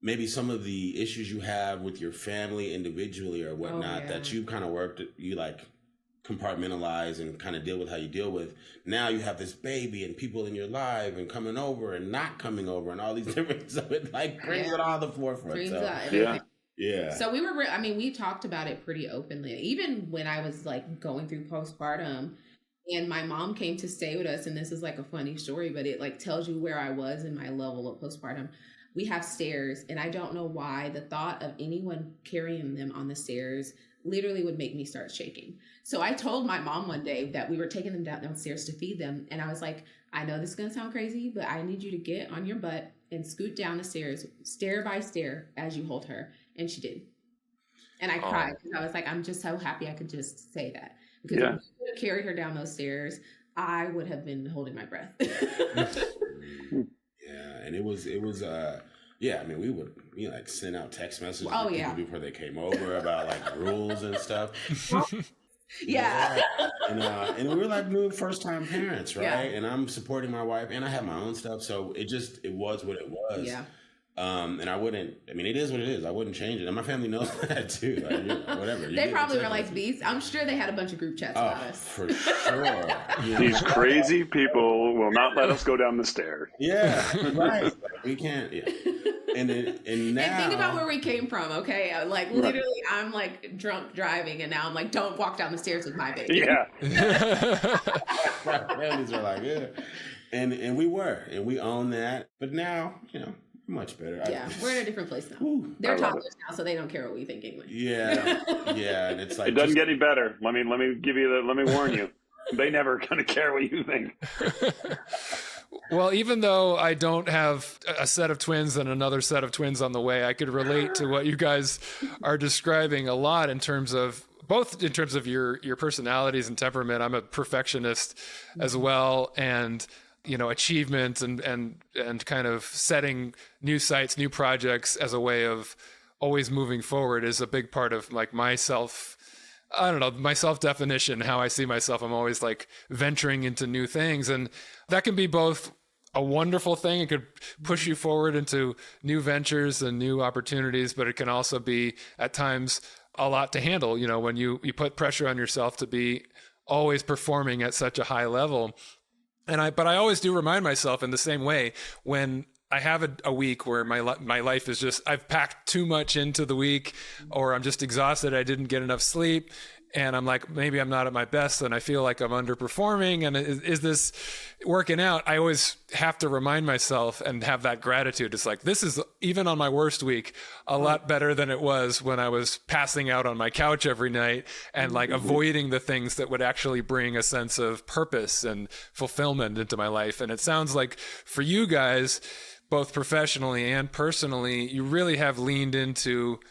maybe some of the issues you have with your family individually or whatnot that you kind of worked, you like compartmentalize and kind of deal with how you deal with. Now you have this baby and people in your life and coming over and not coming over and all these different, so it like brings it all to the forefront. So we were, I mean, we talked about it pretty openly, even when I was like going through postpartum and my mom came to stay with us. And this is like a funny story, but it like tells you where I was in my level of postpartum. We have stairs, and I don't know why the thought of anyone carrying them on the stairs literally would make me start shaking. So I told my mom one day that we were taking them downstairs to feed them. And I was like, I know this is going to sound crazy, but I need you to get on your butt and scoot down the stairs, stair by stair, as you hold her. And she did. And I cried because I was like, I'm just so happy I could just say that. Because if I would have carried her down those stairs, I would have been holding my breath. And it was I mean, we would, you know, like send out text messages to people before they came over about like rules and stuff. And we were like new first time parents, right? And I'm supporting my wife and I have my own stuff. So it was what it was. And I mean, it is what it is. I wouldn't change it. And my family knows that too. Like, whatever. They probably were like these. I'm sure they had a bunch of group chats about us. For sure. These crazy people will not let us go down the stairs. Yeah, right. Like, we can't. Yeah. And now, and think about where we came from, okay? Like literally, I'm like drunk driving, and now I'm like, don't walk down the stairs with my baby. Yeah. Families are like, and we own that. But now, you know, much better. We're in a different place now. They're toddlers now, so they don't care what we think anyway. And it's like it doesn't get any better. Let me warn you. They never gonna care what you think. Well, even though I don't have a set of twins and another set of twins on the way, I could relate to what you guys are describing a lot in terms of your personalities and temperament. I'm a perfectionist as well, and you know, achievement and kind of setting new sites, new projects as a way of always moving forward is a big part of like my self-definition, how I see myself. I'm always like venturing into new things, and that can be both a wonderful thing. It could push you forward into new ventures and new opportunities, but it can also be at times a lot to handle, you know, when you put pressure on yourself to be always performing at such a high level. But I always do remind myself in the same way when I have a week where my life is just, I've packed too much into the week, or I'm just exhausted. I didn't get enough sleep. And I'm like, maybe I'm not at my best and I feel like I'm underperforming. And is this working out? I always have to remind myself and have that gratitude. It's like, this is, even on my worst week, a lot better than it was when I was passing out on my couch every night and like avoiding the things that would actually bring a sense of purpose and fulfillment into my life. And it sounds like for you guys, both professionally and personally, you really have leaned into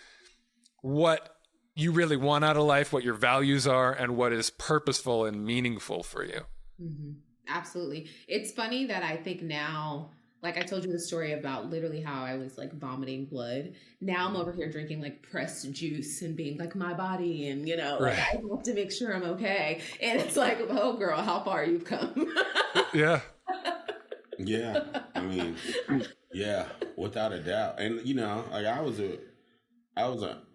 what you really want out of life, what your values are, and what is purposeful and meaningful for you. Mm-hmm. Absolutely. It's funny that I think now, like I told you the story about literally how I was like vomiting blood. Now I'm over here drinking like pressed juice and being like my body and, you know, like I have to make sure I'm okay. And it's like, oh girl, how far you've come. Yeah. Yeah. I mean, yeah, without a doubt. And, you know, like I was a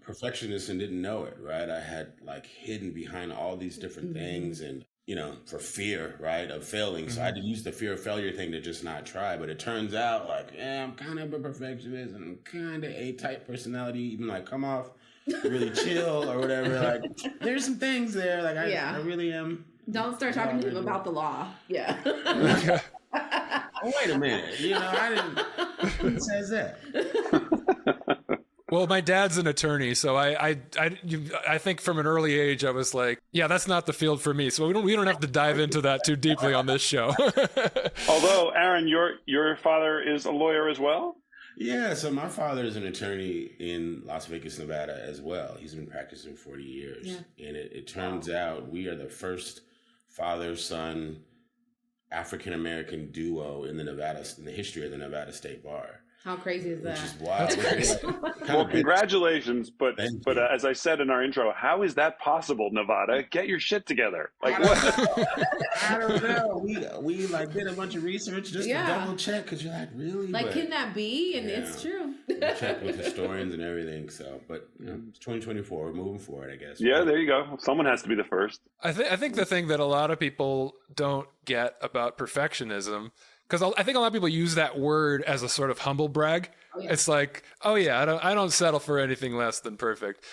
perfectionist and didn't know it, right? I had like hidden behind all these different things and, you know, for fear, right, of failing. So I had to use the fear of failure thing to just not try. But it turns out like, I'm kind of a perfectionist and I'm kind of A-type personality, even like come off really chill or whatever. Like there's some things there. Like I really am. Don't start talking to him about the law. Yeah. Oh, wait a minute. You know, who says that? Well, my dad's an attorney, so I think from an early age I was like, yeah, that's not the field for me. So we don't have to dive into that too deeply on this show. Although, Aaron, your father is a lawyer as well? Yeah, so my father is an attorney in Las Vegas, Nevada as well. He's been practicing 40 years. Yeah. And it turns out we are the first father-son African-American duo in the history of the Nevada State Bar. How crazy is that? Which is wild. Well, congratulations, but as I said in our intro, how is that possible, Nevada? Get your shit together. Like what? I don't know. We like did a bunch of research just to double check because you're like, really? Like, but, can that be? And it's true. We checked with historians and everything. So, but it's 2024. We're moving forward, I guess. Yeah, right? there you go. Someone has to be the first. I think the thing that a lot of people don't get about perfectionism, because I think a lot of people use that word as a sort of humble brag. Oh, yeah. It's like, oh yeah, I don't settle for anything less than perfect,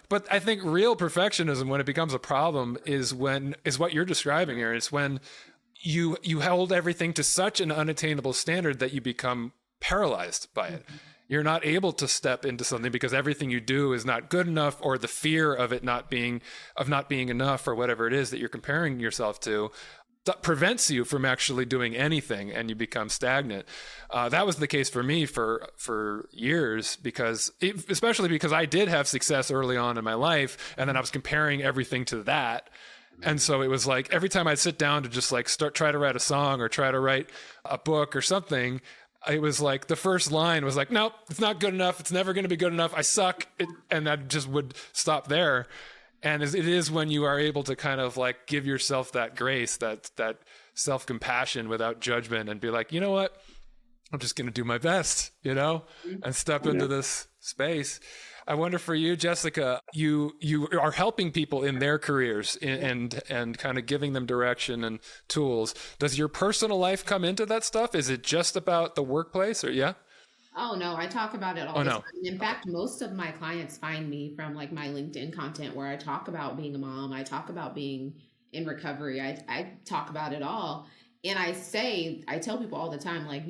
But I think real perfectionism, when it becomes a problem, is what you're describing here. It's when you hold everything to such an unattainable standard that you become paralyzed by it. Mm-hmm. You're not able to step into something because everything you do is not good enough, or the fear of it not being enough, or whatever it is that you're comparing yourself to, that prevents you from actually doing anything, and you become stagnant. That was the case for me for years, especially because I did have success early on in my life, and then I was comparing everything to that. And so it was like every time I'd sit down to just like try to write a song or try to write a book or something, it was like the first line was like, nope, it's not good enough. It's never going to be good enough. I suck. And I just would stop there. And it is when you are able to kind of like give yourself that grace, that self-compassion without judgment, and be like, you know what, I'm just going to do my best, and step into this space. I wonder for you, Jessica, you are helping people in their careers and kind of giving them direction and tools. Does your personal life come into that stuff? Is it just about the workplace, or yeah? Oh no, I talk about it all the time. In fact, most of my clients find me from like my LinkedIn content where I talk about being a mom. I talk about being in recovery. I talk about it all. And I tell people all the time, like,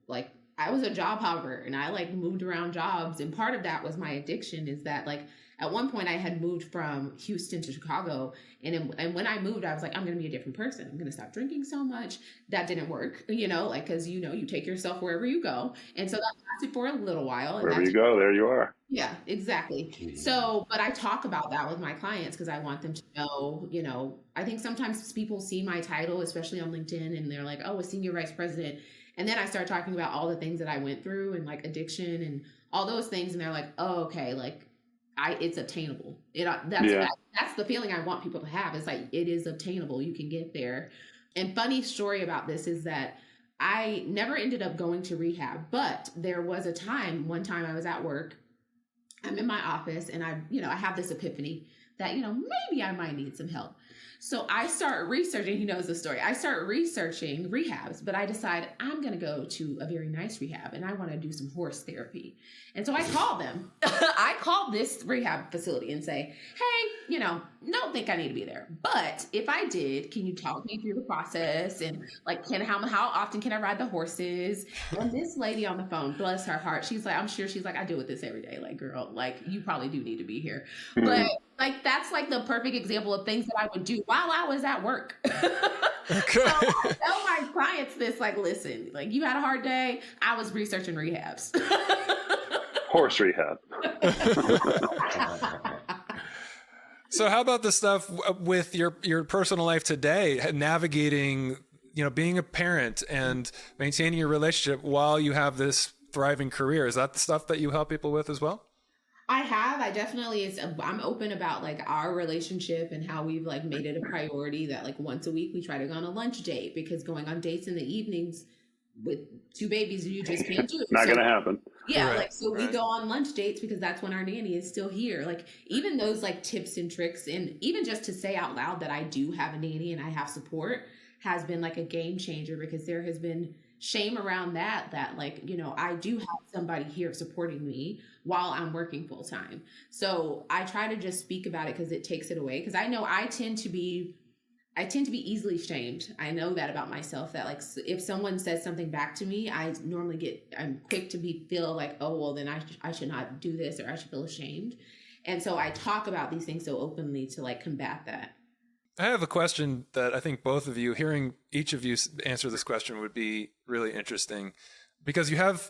like I was a job hopper and I like moved around jobs. And part of that was my addiction, is that like at one point I had moved from Houston to Chicago. And when I moved, I was like, I'm going to be a different person. I'm going to stop drinking so much. That didn't work, because, you take yourself wherever you go. And so that lasted for a little while. And wherever you go, there you are. Yeah, exactly. So, but I talk about that with my clients because I want them to know, I think sometimes people see my title, especially on LinkedIn, and they're like, oh, a senior vice president. And then I start talking about all the things that I went through and like addiction and all those things. And they're like, oh, okay, like it's attainable. That's the feeling I want people to have. It's like, it is obtainable. You can get there. And funny story about this is that I never ended up going to rehab, but there was one time I was at work, I'm in my office, and I have this epiphany that, maybe I might need some help. So I start researching, he knows the story. I start researching rehabs, but I decide I'm going to go to a very nice rehab and I want to do some horse therapy. And so I call them. I call this rehab facility and say, hey, don't think I need to be there. But if I did, can you talk me through the process? And like, how often can I ride the horses? And this lady on the phone, bless her heart, she's like, I deal with this every day. Like, girl, like you probably do need to be here. But like, that's like the perfect example of things that I would do while I was at work. Okay. So I tell my clients this, like, listen, like you had a hard day. I was researching rehabs. Horse rehab. So how about the stuff with your personal life today, navigating, being a parent and maintaining your relationship while you have this thriving career? Is that the stuff that you help people with as well? I definitely, I'm open about like our relationship and how we've like made it a priority that like once a week we try to go on a lunch date, because going on dates in the evenings with two babies, you just can't do it. Not going to happen. Yeah. Right. Like, so we go on lunch dates because that's when our nanny is still here. Like even those like tips and tricks, and even just to say out loud that I do have a nanny and I have support has been like a game changer, because there has been shame around that like, I do have somebody here supporting me while I'm working full time. So I try to just speak about it because it takes it away. Because I know I tend to be easily shamed. I know that about myself, that like if someone says something back to me, I'm quick to feel like, oh, well then I should not do this, or I should feel ashamed. And so I talk about these things so openly to like combat that. I have a question that I think both of you, hearing each of you answer this question, would be really interesting, because you have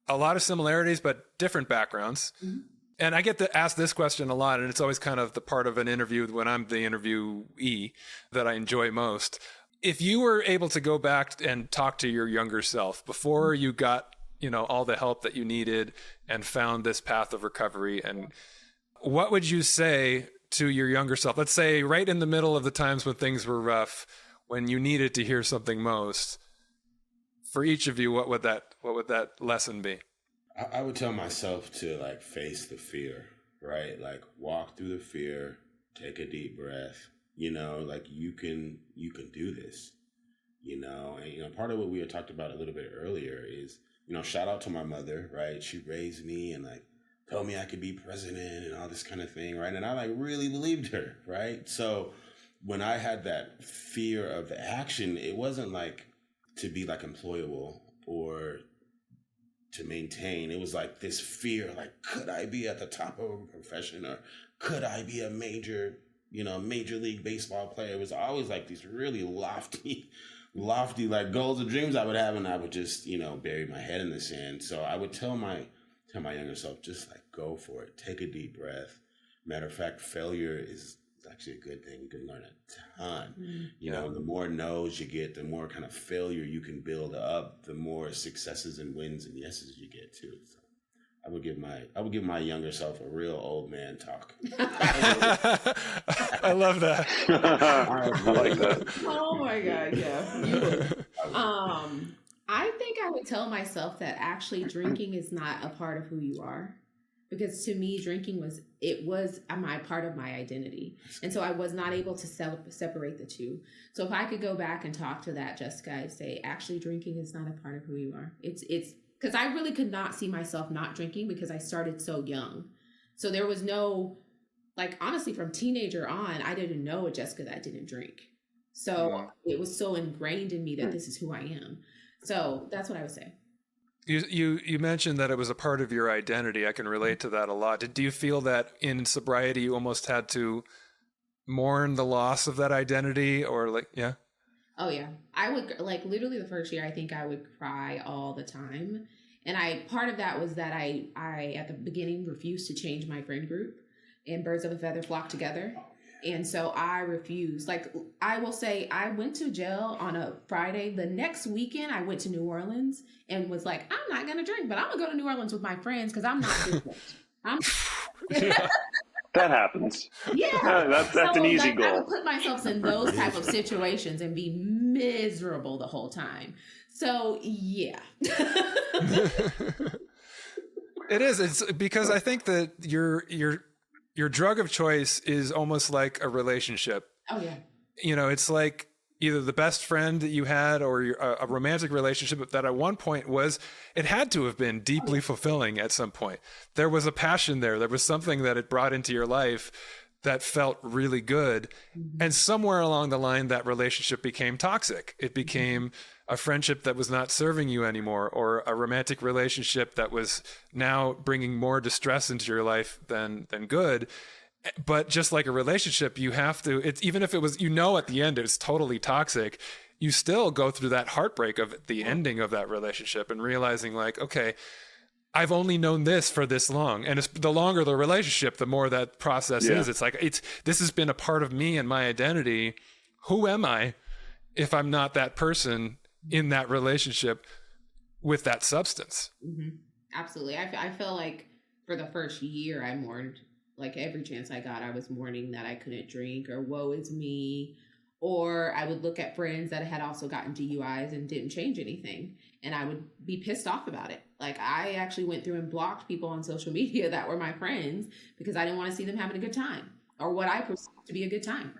a lot of similarities, but different backgrounds. Mm-hmm. And I get to ask this question a lot, and it's always kind of the part of an interview when I'm the interviewee that I enjoy most. If you were able to go back and talk to your younger self before you got all the help that you needed and found this path of recovery. And what would you say to your younger self? Let's say right in the middle of the times when things were rough, when you needed to hear something most. For each of you, what would that lesson be? I would tell myself to like face the fear, right? Like walk through the fear, take a deep breath, like you can do this, and part of what we had talked about a little bit earlier is, shout out to my mother, right? She raised me and like told me I could be president and all this kind of thing, right? And I like really believed her, right? So when I had that fear of the action, it wasn't like to be like employable or to maintain. It was like this fear, like, could I be at the top of a profession, or could I be a major league baseball player? It was always like these really lofty like goals and dreams I would have, and I would just, bury my head in the sand. So I would tell my younger self, just like go for it, take a deep breath. Matter of fact, failure is actually a good thing. You can learn a ton. The more no's you get, the more kind of failure you can build up, the more successes and wins and yeses you get too. So I would give my younger self a real old man talk. I love that. I like that. Oh my God, yeah. I think I would tell myself that actually drinking is not a part of who you are. Because to me, drinking was my part of my identity. And so I was not able to separate the two. So if I could go back and talk to that Jessica, I'd say, actually, drinking is not a part of who you are. It's because I really could not see myself not drinking because I started so young. So there was no, like, honestly, from teenager on, I didn't know a Jessica that didn't drink. So it was so ingrained in me that this is who I am. So that's what I would say. You mentioned that it was a part of your identity. I can relate to that a lot. Do you feel that in sobriety you almost had to mourn the loss of that identity, or like, yeah? Oh yeah. I would, like, literally the first year, I think I would cry all the time. And part of that was that I at the beginning refused to change my friend group, and birds of a feather flock together. And so I refused. Like, I will say, I went to jail on a Friday. The next weekend, I went to New Orleans and was like, I'm not going to drink, but I'm going to go to New Orleans with my friends because I'm not drinking. That happens. Yeah. That's an easy goal. I would put myself in those type of situations and be miserable the whole time. So, yeah. It is. It's because I think that your drug of choice is almost like a relationship. Oh, yeah. It's like either the best friend that you had or a romantic relationship that at one point it had to have been deeply fulfilling at some point. There was a passion there. There was something that it brought into your life that felt really good. Mm-hmm. And somewhere along the line, that relationship became toxic. It became a friendship that was not serving you anymore, or a romantic relationship that was now bringing more distress into your life than good. But just like a relationship, you have to, it's even if it was, at the end, it's totally toxic, you still go through that heartbreak of the ending of that relationship and realizing like, okay, I've only known this for this long. And it's, the longer the relationship, the more that process is. It's like, this has been a part of me and my identity. Who am I if I'm not that person in that relationship with that substance? Mm-hmm. Absolutely. I feel like for the first year I mourned, like every chance I got, I was mourning that I couldn't drink, or woe is me. Or I would look at friends that had also gotten DUIs and didn't change anything, and I would be pissed off about it. Like, I actually went through and blocked people on social media that were my friends because I didn't want to see them having a good time, or what I perceived to be a good time.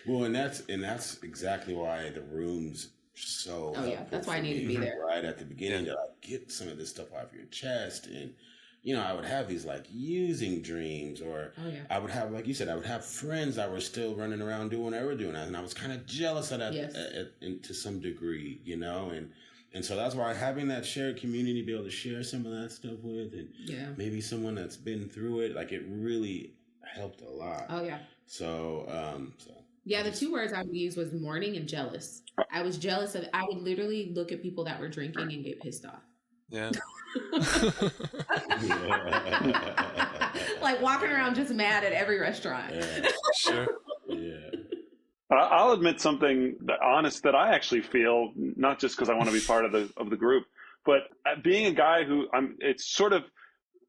Well, and that's exactly why the rooms so that's why I needed to be there right at the beginning to like get some of this stuff off your chest. And I would have these like using dreams, or I would have, like you said, I would have friends that were still running around doing what they were doing, and I was kind of jealous of that to some degree, and so that's why having that shared community, be able to share some of that stuff with, and maybe someone that's been through it, like it really helped a lot. Oh yeah. So the two words I would use was mourning and jealous. I was jealous I would literally look at people that were drinking and get pissed off. Yeah. Like walking around just mad at every restaurant. Yeah. Sure. Yeah. I'll admit something honest that I actually feel, not just because I want to be part of the group, But being a guy who it's sort of,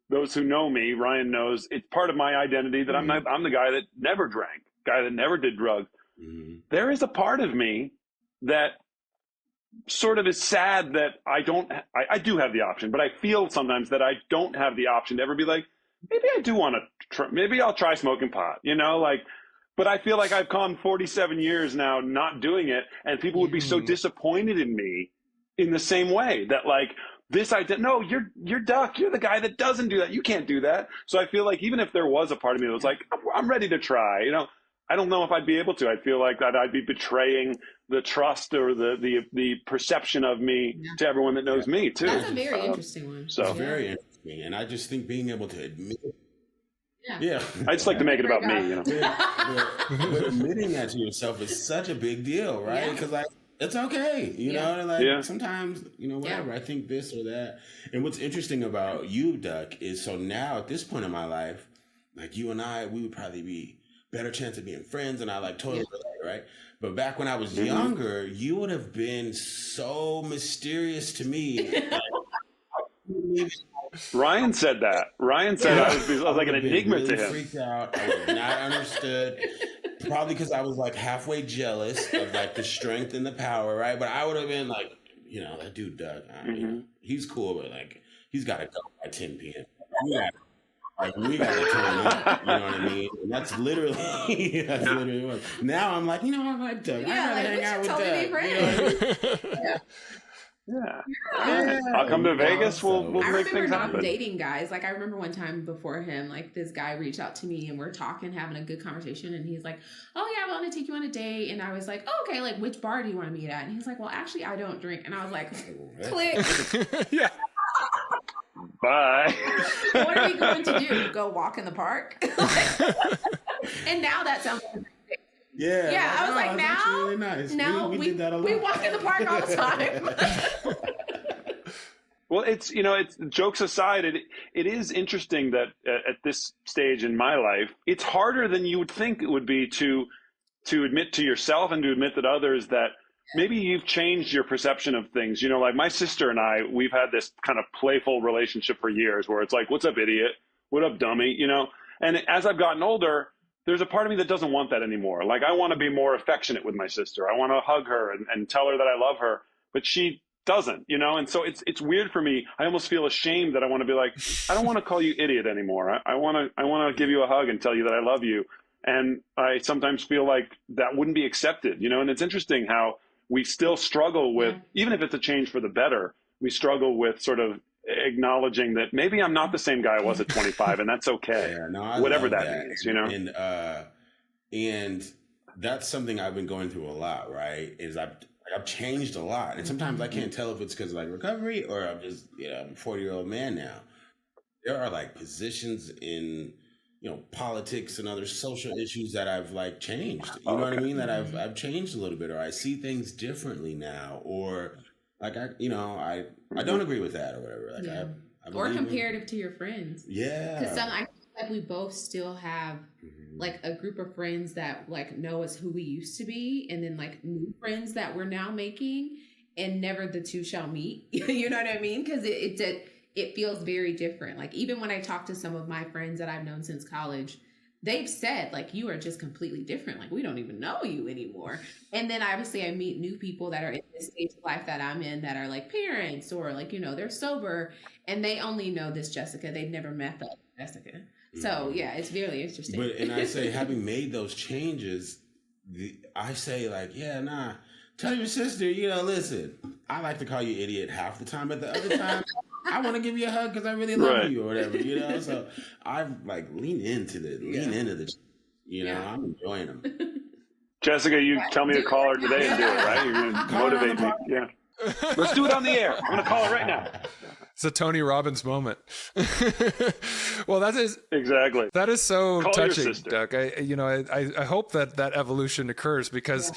those who know me, Ryan knows, it's part of my identity that I'm the guy that never drank, guy that never did drugs. Mm-hmm. There is a part of me that sort of is sad that I do have the option, but I feel sometimes that I don't have the option to ever be like, maybe I do want to maybe I'll try smoking pot, like, but I feel like I've gone 47 years now not doing it, and people would be so disappointed in me in the same way that, like, no, you're Duck. You're the guy that doesn't do that. You can't do that. So I feel like even if there was a part of me that was like, I'm ready to try, I don't know if I'd be able to. I feel like that I'd be betraying the trust or the perception of me to everyone that knows me too. That's a very interesting one. So very interesting. And I just think being able to admit Yeah. I just like to make it about me, But admitting that to yourself is such a big deal, right? Because it's okay, you know, like sometimes, whatever, I think this or that. And what's interesting about you, Duck, is so now at this point in my life, like you and I, we would probably be better chance of being friends, and I like totally relate, right? But back when I was younger, you would have been so mysterious to me. Ryan said that. Ryan said I was like an enigma really to him. Freaked out. I was not understood. Probably because I was like halfway jealous of like the strength and the power, right? But I would have been like, that dude Doug, he's cool, but like he's got to go by 10 p.m. We got to turn up. You know what I mean? And that's literally what. Now I'm like, I like Doug. Yeah, I like hang out with totally Doug. be friends. Yeah. I'll come to Vegas. We'll make things happen. I'm dating guys. Like I remember one time before him, like this guy reached out to me and we're talking, having a good conversation, and he's like, "Oh yeah, I want to take you on a date." And I was like, "Oh, okay, like which bar do you want to meet at?" And he's like, "Well, actually, I don't drink." And I was like, "Click." Yeah. Bye. What are we going to do? Go walk in the park? And now that sounds like Yeah, I was like, now, really nice. Now we did that a lot. We walk in the park all the time. Well, it's jokes aside, it is interesting that at this stage in my life, it's harder than you would think it would be to admit to yourself and to admit that others that maybe you've changed your perception of things. Like my sister and I, we've had this kind of playful relationship for years where it's like, "What's up, idiot? What up, dummy?" And as I've gotten older, there's a part of me that doesn't want that anymore. Like I want to be more affectionate with my sister. I want to hug her and tell her that I love her, but she doesn't, and so it's weird for me. I almost feel ashamed that I want to be like, I don't want to call you idiot anymore. I want to give you a hug and tell you that I love you. And I sometimes feel like that wouldn't be accepted, and it's interesting how we still struggle with, even if it's a change for the better, we struggle with sort of acknowledging that maybe I'm not the same guy I was at 25, and that's okay. Whatever that means, And that's something I've been going through a lot, right? Is I've changed a lot, and sometimes I can't tell if it's because of like recovery or I'm just I'm a 40-year-old man now. There are like positions in politics and other social issues that I've like changed. You know what I mean? That I've changed a little bit, or I see things differently now, or like I don't agree with that or whatever. Like or comparative to your friends. Yeah. Because I feel like we both still have like a group of friends that like know us who we used to be, and then like new friends that we're now making, and never the two shall meet. You know what I mean? Because it feels very different. Like even when I talk to some of my friends that I've known since college, they've said like, you are just completely different. Like we don't even know you anymore. And then obviously I meet new people that are in this stage of life that I'm in that are like parents or like, they're sober and they only know this Jessica. They've never met the other Jessica. So yeah, it's really interesting. And I say, having made those changes, I say like, tell your sister, listen, I like to call you idiot half the time, but the other time I want to give you a hug because I really love you or whatever, So I've like lean into the, I'm enjoying them. Jessica, you tell me to call her today and do it, right? You're going to motivate me. Yeah. Let's do it on the air. I'm going to call her right now. It's a Tony Robbins moment. Well, that is exactly. That is so call touching, Doug. I hope that evolution occurs because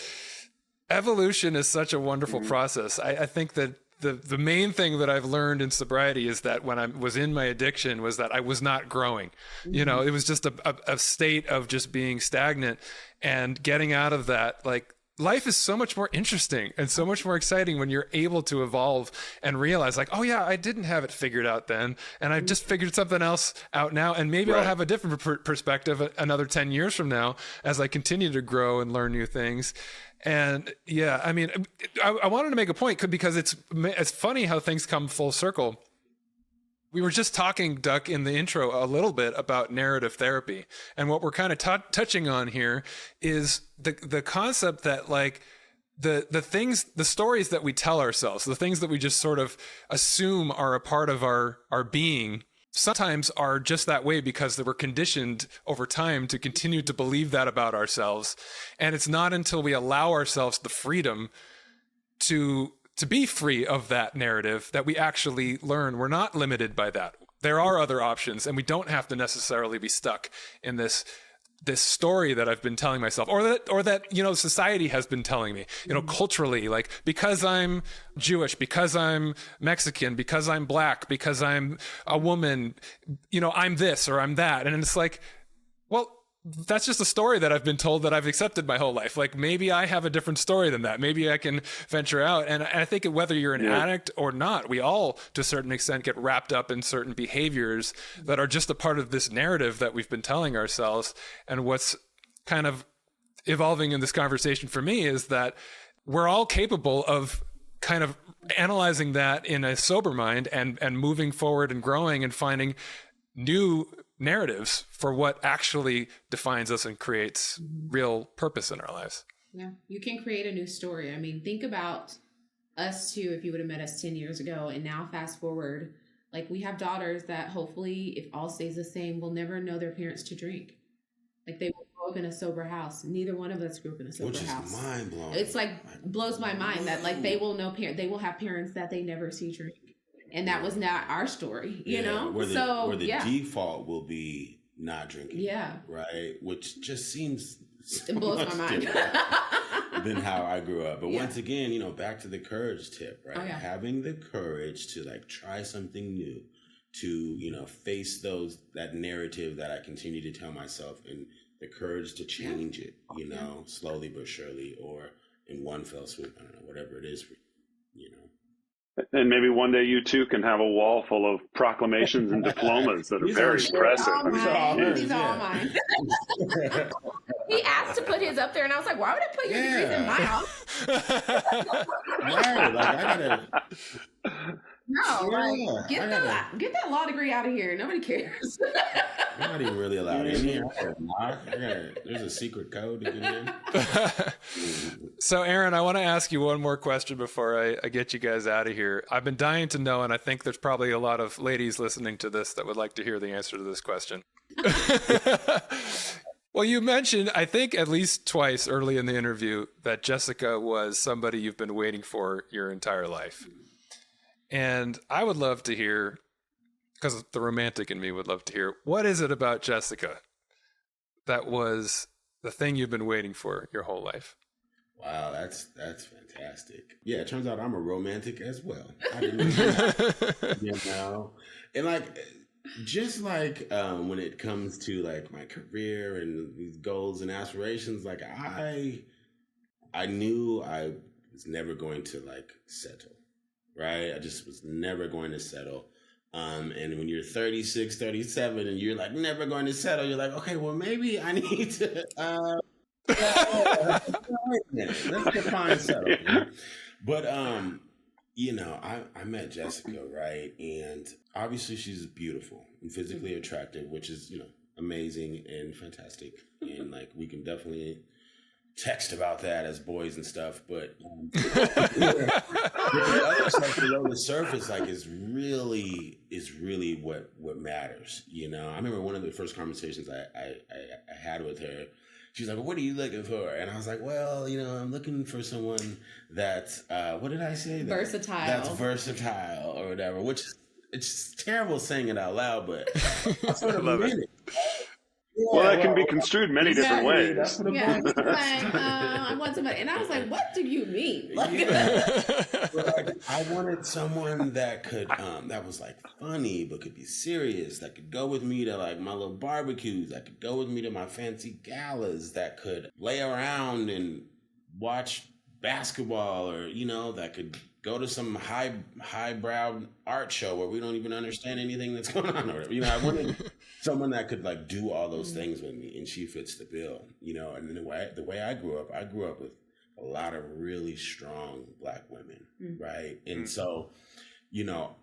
evolution is such a wonderful process. I think that the main thing that I've learned in sobriety is that when I was in my addiction was that I was not growing. It was just a state of just being stagnant, and getting out of that, like life is so much more interesting and so much more exciting when you're able to evolve and realize like, oh yeah, I didn't have it figured out then, and I've just figured something else out now, and maybe I'll have a different perspective another 10 years from now as I continue to grow and learn new things. And yeah, I mean, I wanted to make a point because it's funny how things come full circle. We were just talking, Duck, in the intro a little bit about narrative therapy. And what we're kind of touching on here is the concept that like the stories that we tell ourselves, the things that we just sort of assume are a part of our being, sometimes are just that way because they were conditioned over time to continue to believe that about ourselves. And it's not until we allow ourselves the freedom to be free of that narrative that we actually learn we're not limited by that. There are other options, and we don't have to necessarily be stuck in this story that I've been telling myself, or that society has been telling me, culturally, like because I'm Jewish, because I'm Mexican, because I'm Black, because I'm a woman, I'm this or I'm that. And it's like, well, that's just a story that I've been told that I've accepted my whole life. Like maybe I have a different story than that. Maybe I can venture out. And I think whether you're an addict or not, we all, to a certain extent, get wrapped up in certain behaviors that are just a part of this narrative that we've been telling ourselves. And what's kind of evolving in this conversation for me is that we're all capable of kind of analyzing that in a sober mind and moving forward and growing and finding new narratives for what actually defines us and creates real purpose in our lives. Yeah, you can create a new story. I mean, think about us too, if you would have met us 10 years ago, and now fast forward, like we have daughters that hopefully, if all stays the same, will never know their parents to drink. Like they will grow up in a sober house. Neither one of us grew up in a sober house. Which is mind blowing. It's like blows my mind that like they will will have parents that they never see drink. And that was not our story, you know? Where the default will be not drinking. Yeah. Right? Which just seems it blows my mind. than how I grew up. But once again, back to the courage tip, right? Having the courage to like try something new, to, face that narrative that I continue to tell myself, and the courage to change it, slowly but surely, or in one fell swoop. I don't know, whatever it is for you, And maybe one day you too can have a wall full of proclamations and diplomas that are very impressive. These are all mine. He asked to put his up there, and I was like, "Why would I put your degrees in my house?" Right, like I gotta. No, get that law degree out of here. Nobody cares. You're not even really allowed in here. There's a secret code to get in. So, Aaron, I want to ask you one more question before I get you guys out of here. I've been dying to know, and I think there's probably a lot of ladies listening to this that would like to hear the answer to this question. Well, you mentioned, I think at least twice early in the interview, that Jessica was somebody you've been waiting for your entire life. And I would love to hear, because the romantic in me would love to hear, what is it about Jessica that was the thing you've been waiting for your whole life? Wow, that's fantastic. Yeah, it turns out I'm a romantic as well. I didn't know that. And like, just like when it comes to like my career and these goals and aspirations, like I knew I was never going to like settle. Right? I just was never going to settle. And when you're 36, 37 and you're like never going to settle, you're like, okay, well maybe I need to wait a minute. Let's define settle. But I met Jessica, right? And obviously she's beautiful and physically attractive, which is, amazing and fantastic. And like we can definitely text about that as boys and stuff, but the other stuff below the surface, like, is really what matters. I remember one of the first conversations I had with her. She's like, well, "What are you looking for?" And I was like, "Well, I'm looking for someone that's what did I say? Versatile. That's versatile or whatever." Which it's terrible saying it out loud, but I sort of meant it. Yeah, well, that can be construed many different ways. Yeah, he's like, I want somebody, and I was like, "What do you mean?" I wanted someone that could, that was like funny, but could be serious. That could go with me to like my little barbecues. That could go with me to my fancy galas. That could lay around and watch basketball, or, you know, that could go to some highbrow art show where we don't even understand anything that's going on, or whatever. You know, I wanted someone that could like do all those things with me, and she fits the bill, you know. And the way I grew up with a lot of really strong Black women, right? And so, you know,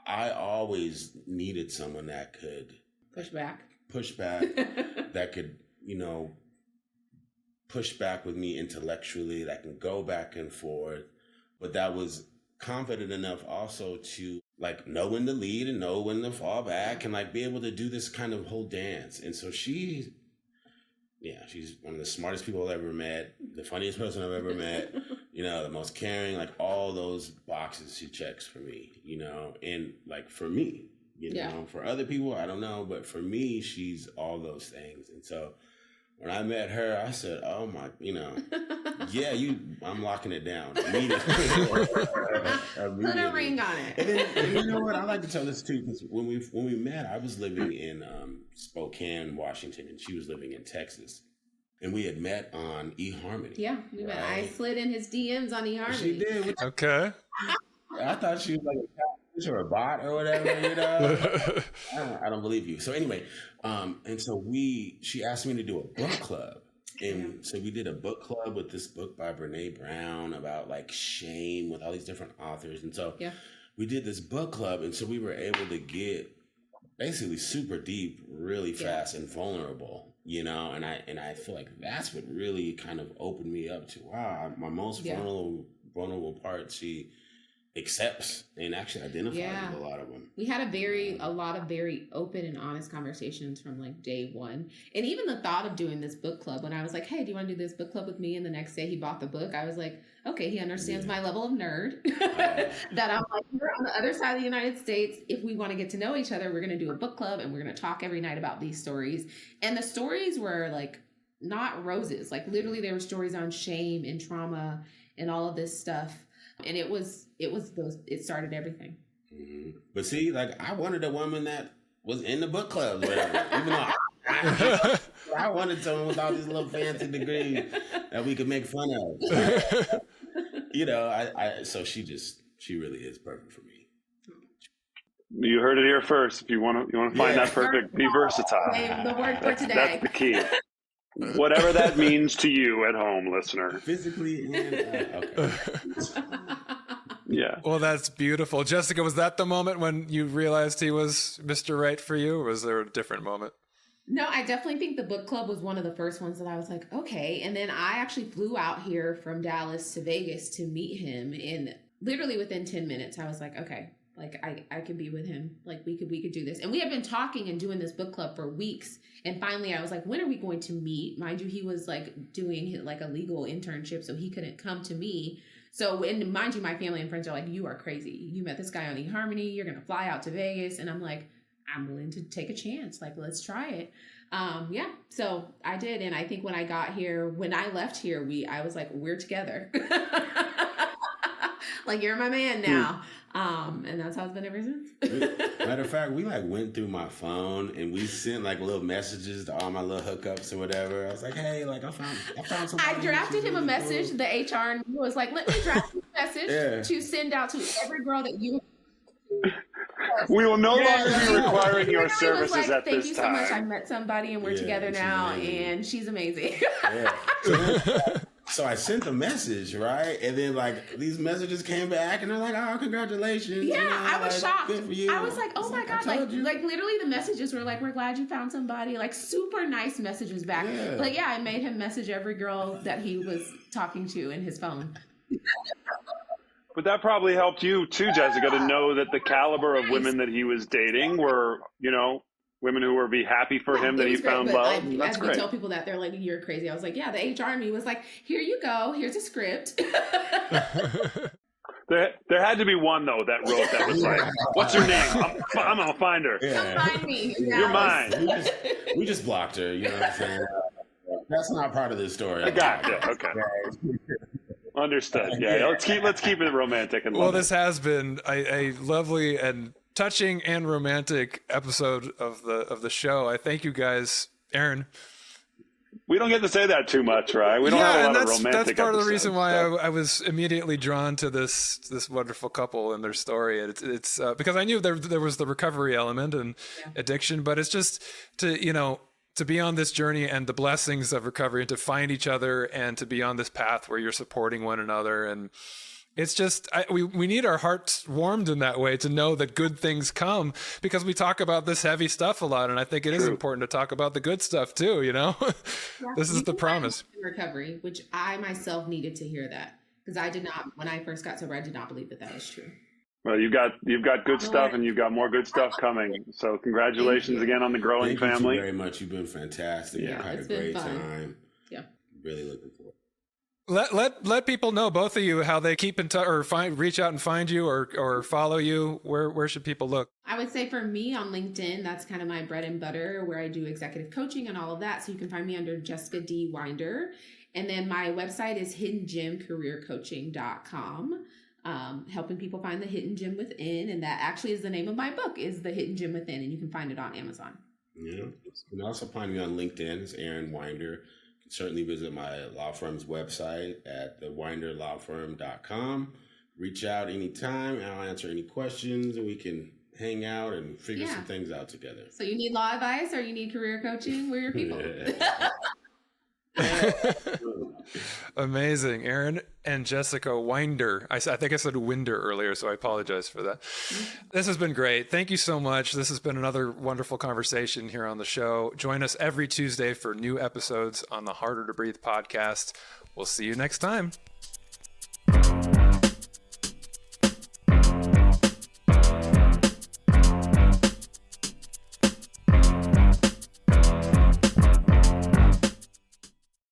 I always needed someone that could push back, that could, you know, push back with me intellectually, that can go back and forth, but that was confident enough also to like know when to lead and know when to fall back, and like be able to do this kind of whole dance. And so she's one of the smartest people I've ever met, the funniest person I've ever met, you know, the most caring, like all those boxes she checks for me, you know. And like for me, you know, for other people, I don't know, but for me, she's all those things. And so when I met her, I said, "Oh my, you know, yeah, I'm locking it down immediately." Put a ring on it. And you know what? I like to tell this too, because when we met, I was living in Spokane, Washington, and she was living in Texas, and we had met on eHarmony. Yeah, we met. I slid in his DMs on eHarmony. She did. Okay. I thought she was like a catfish or a bot or whatever, you know. I don't believe you. So anyway, and so she asked me to do a book club. And so we did a book club with this book by Brene Brown about like shame, with all these different authors. And so we did this book club, and so we were able to get basically super deep really fast and vulnerable, you know. And I feel like that's what really kind of opened me up to, wow, my most vulnerable part she accepts and actually identifies with a lot of them. We had a lot of very open and honest conversations from like day one. And even the thought of doing this book club, when I was like, "Hey, do you want to do this book club with me?" And the next day he bought the book, I was like, okay, he understands my level of nerd. That I'm like, we're on the other side of the United States. If we want to get to know each other, we're going to do a book club, and we're going to talk every night about these stories. And the stories were like not roses. Like literally there were stories on shame and trauma and all of this stuff. And it started everything. Mm-hmm. But see, like I wanted a woman that was in the book club, whatever. Even though I wanted someone with all these little fancy degrees that we could make fun of. You know, so she really is perfect for me. You heard it here first. If you want to find that perfect, be versatile. The word for today. That's the key. Whatever that means to you at home, listener. Physically and okay. Yeah. Well, that's beautiful. Jessica, was that the moment when you realized he was Mr. Right for you, or was there a different moment? No, I definitely think the book club was one of the first ones that I was like, okay. And then I actually flew out here from Dallas to Vegas to meet him. And literally within 10 minutes, I was like, okay, like I could be with him. Like we could do this. And we had been talking and doing this book club for weeks. And finally I was like, when are we going to meet? Mind you, he was like doing like a legal internship, so he couldn't come to me. So, and mind you, my family and friends are like, you are crazy. You met this guy on eHarmony. You're going to fly out to Vegas. And I'm like, I'm willing to take a chance. Like, let's try it. So I did. And I think when I got here, when I left here, I was like, we're together. Like, you're my man now. And that's how it's been ever since. Matter of fact, we like went through my phone and we sent like little messages to all my little hookups or whatever. I was like, hey, like I found somebody. I drafted him a message. Cool. The HR was like, let me draft you a message to send out to every girl that you. We will no longer be requiring your services like, at this time. Thank you so much. I met somebody and we're together now, and she's amazing. So I sent a message, right? And then like these messages came back and they're like, oh, congratulations. Yeah, you know, I was shocked. Good for you. I was like, oh my God. Like literally the messages were like, we're glad you found somebody. Like super nice messages back. Yeah. But yeah, I made him message every girl that he was talking to in his phone. But that probably helped you too, Jessica, to know that the caliber of women that he was dating were, you know, women who would be happy for him that he found love. That's great. As we tell people that, they're like, you're crazy. I was like, yeah, the HR me was like, here you go. Here's a script. There had to be one, though, that wrote that was like, what's her name? I'm going to find her. Yeah. Come find me. You're mine. We just blocked her, you know what I'm saying? That's not part of this story. I got it. Okay. Understood. Yeah, let's keep it romantic and well, this has been a lovely and touching and romantic episode of the show. I thank you guys, Aaron. We don't get to say that too much, right? We don't have a lot of romantic that's part of the reason why so. I was immediately drawn to this wonderful couple and their story. It's because I knew there was the recovery element and addiction, but it's just to be on this journey and the blessings of recovery and to find each other and to be on this path where you're supporting one another. And it's just, we need our hearts warmed in that way to know that good things come, because we talk about this heavy stuff a lot. And I think it is important to talk about the good stuff too, This is the promise. Recovery, which I myself needed to hear that, because I did not, when I first got sober, I did not believe that was true. Well, you've got good stuff, and you've got more good stuff coming. So congratulations again on the growing family. Thank you very much. You've been fantastic. Yeah, I've had a great time. Yeah, really looking forward. Let people know, both of you, how they keep in touch or reach out and find you or follow you. Where should people look? I would say for me on LinkedIn, that's kind of my bread and butter, where I do executive coaching and all of that. So you can find me under Jessica D. Winder. And then my website is hiddengemcareercoaching.com. Helping people find the hidden gem within, and that actually is the name of my book, is The Hidden Gem Within, and you can find it on Amazon. Yeah, you can also find me on LinkedIn. It's Aaron Winder. You can certainly visit my law firm's website at thewinderlawfirm.com. Reach out anytime, and I'll answer any questions, and we can hang out and figure some things out together. So you need law advice or you need career coaching? We're your people. Amazing. Aaron and Jessica Winder. I think I said Winder earlier, so I apologize for that. This has been great. Thank you so much. This has been another wonderful conversation here on the show. Join us every Tuesday for new episodes on the Harder to Breathe podcast. We'll see you next time.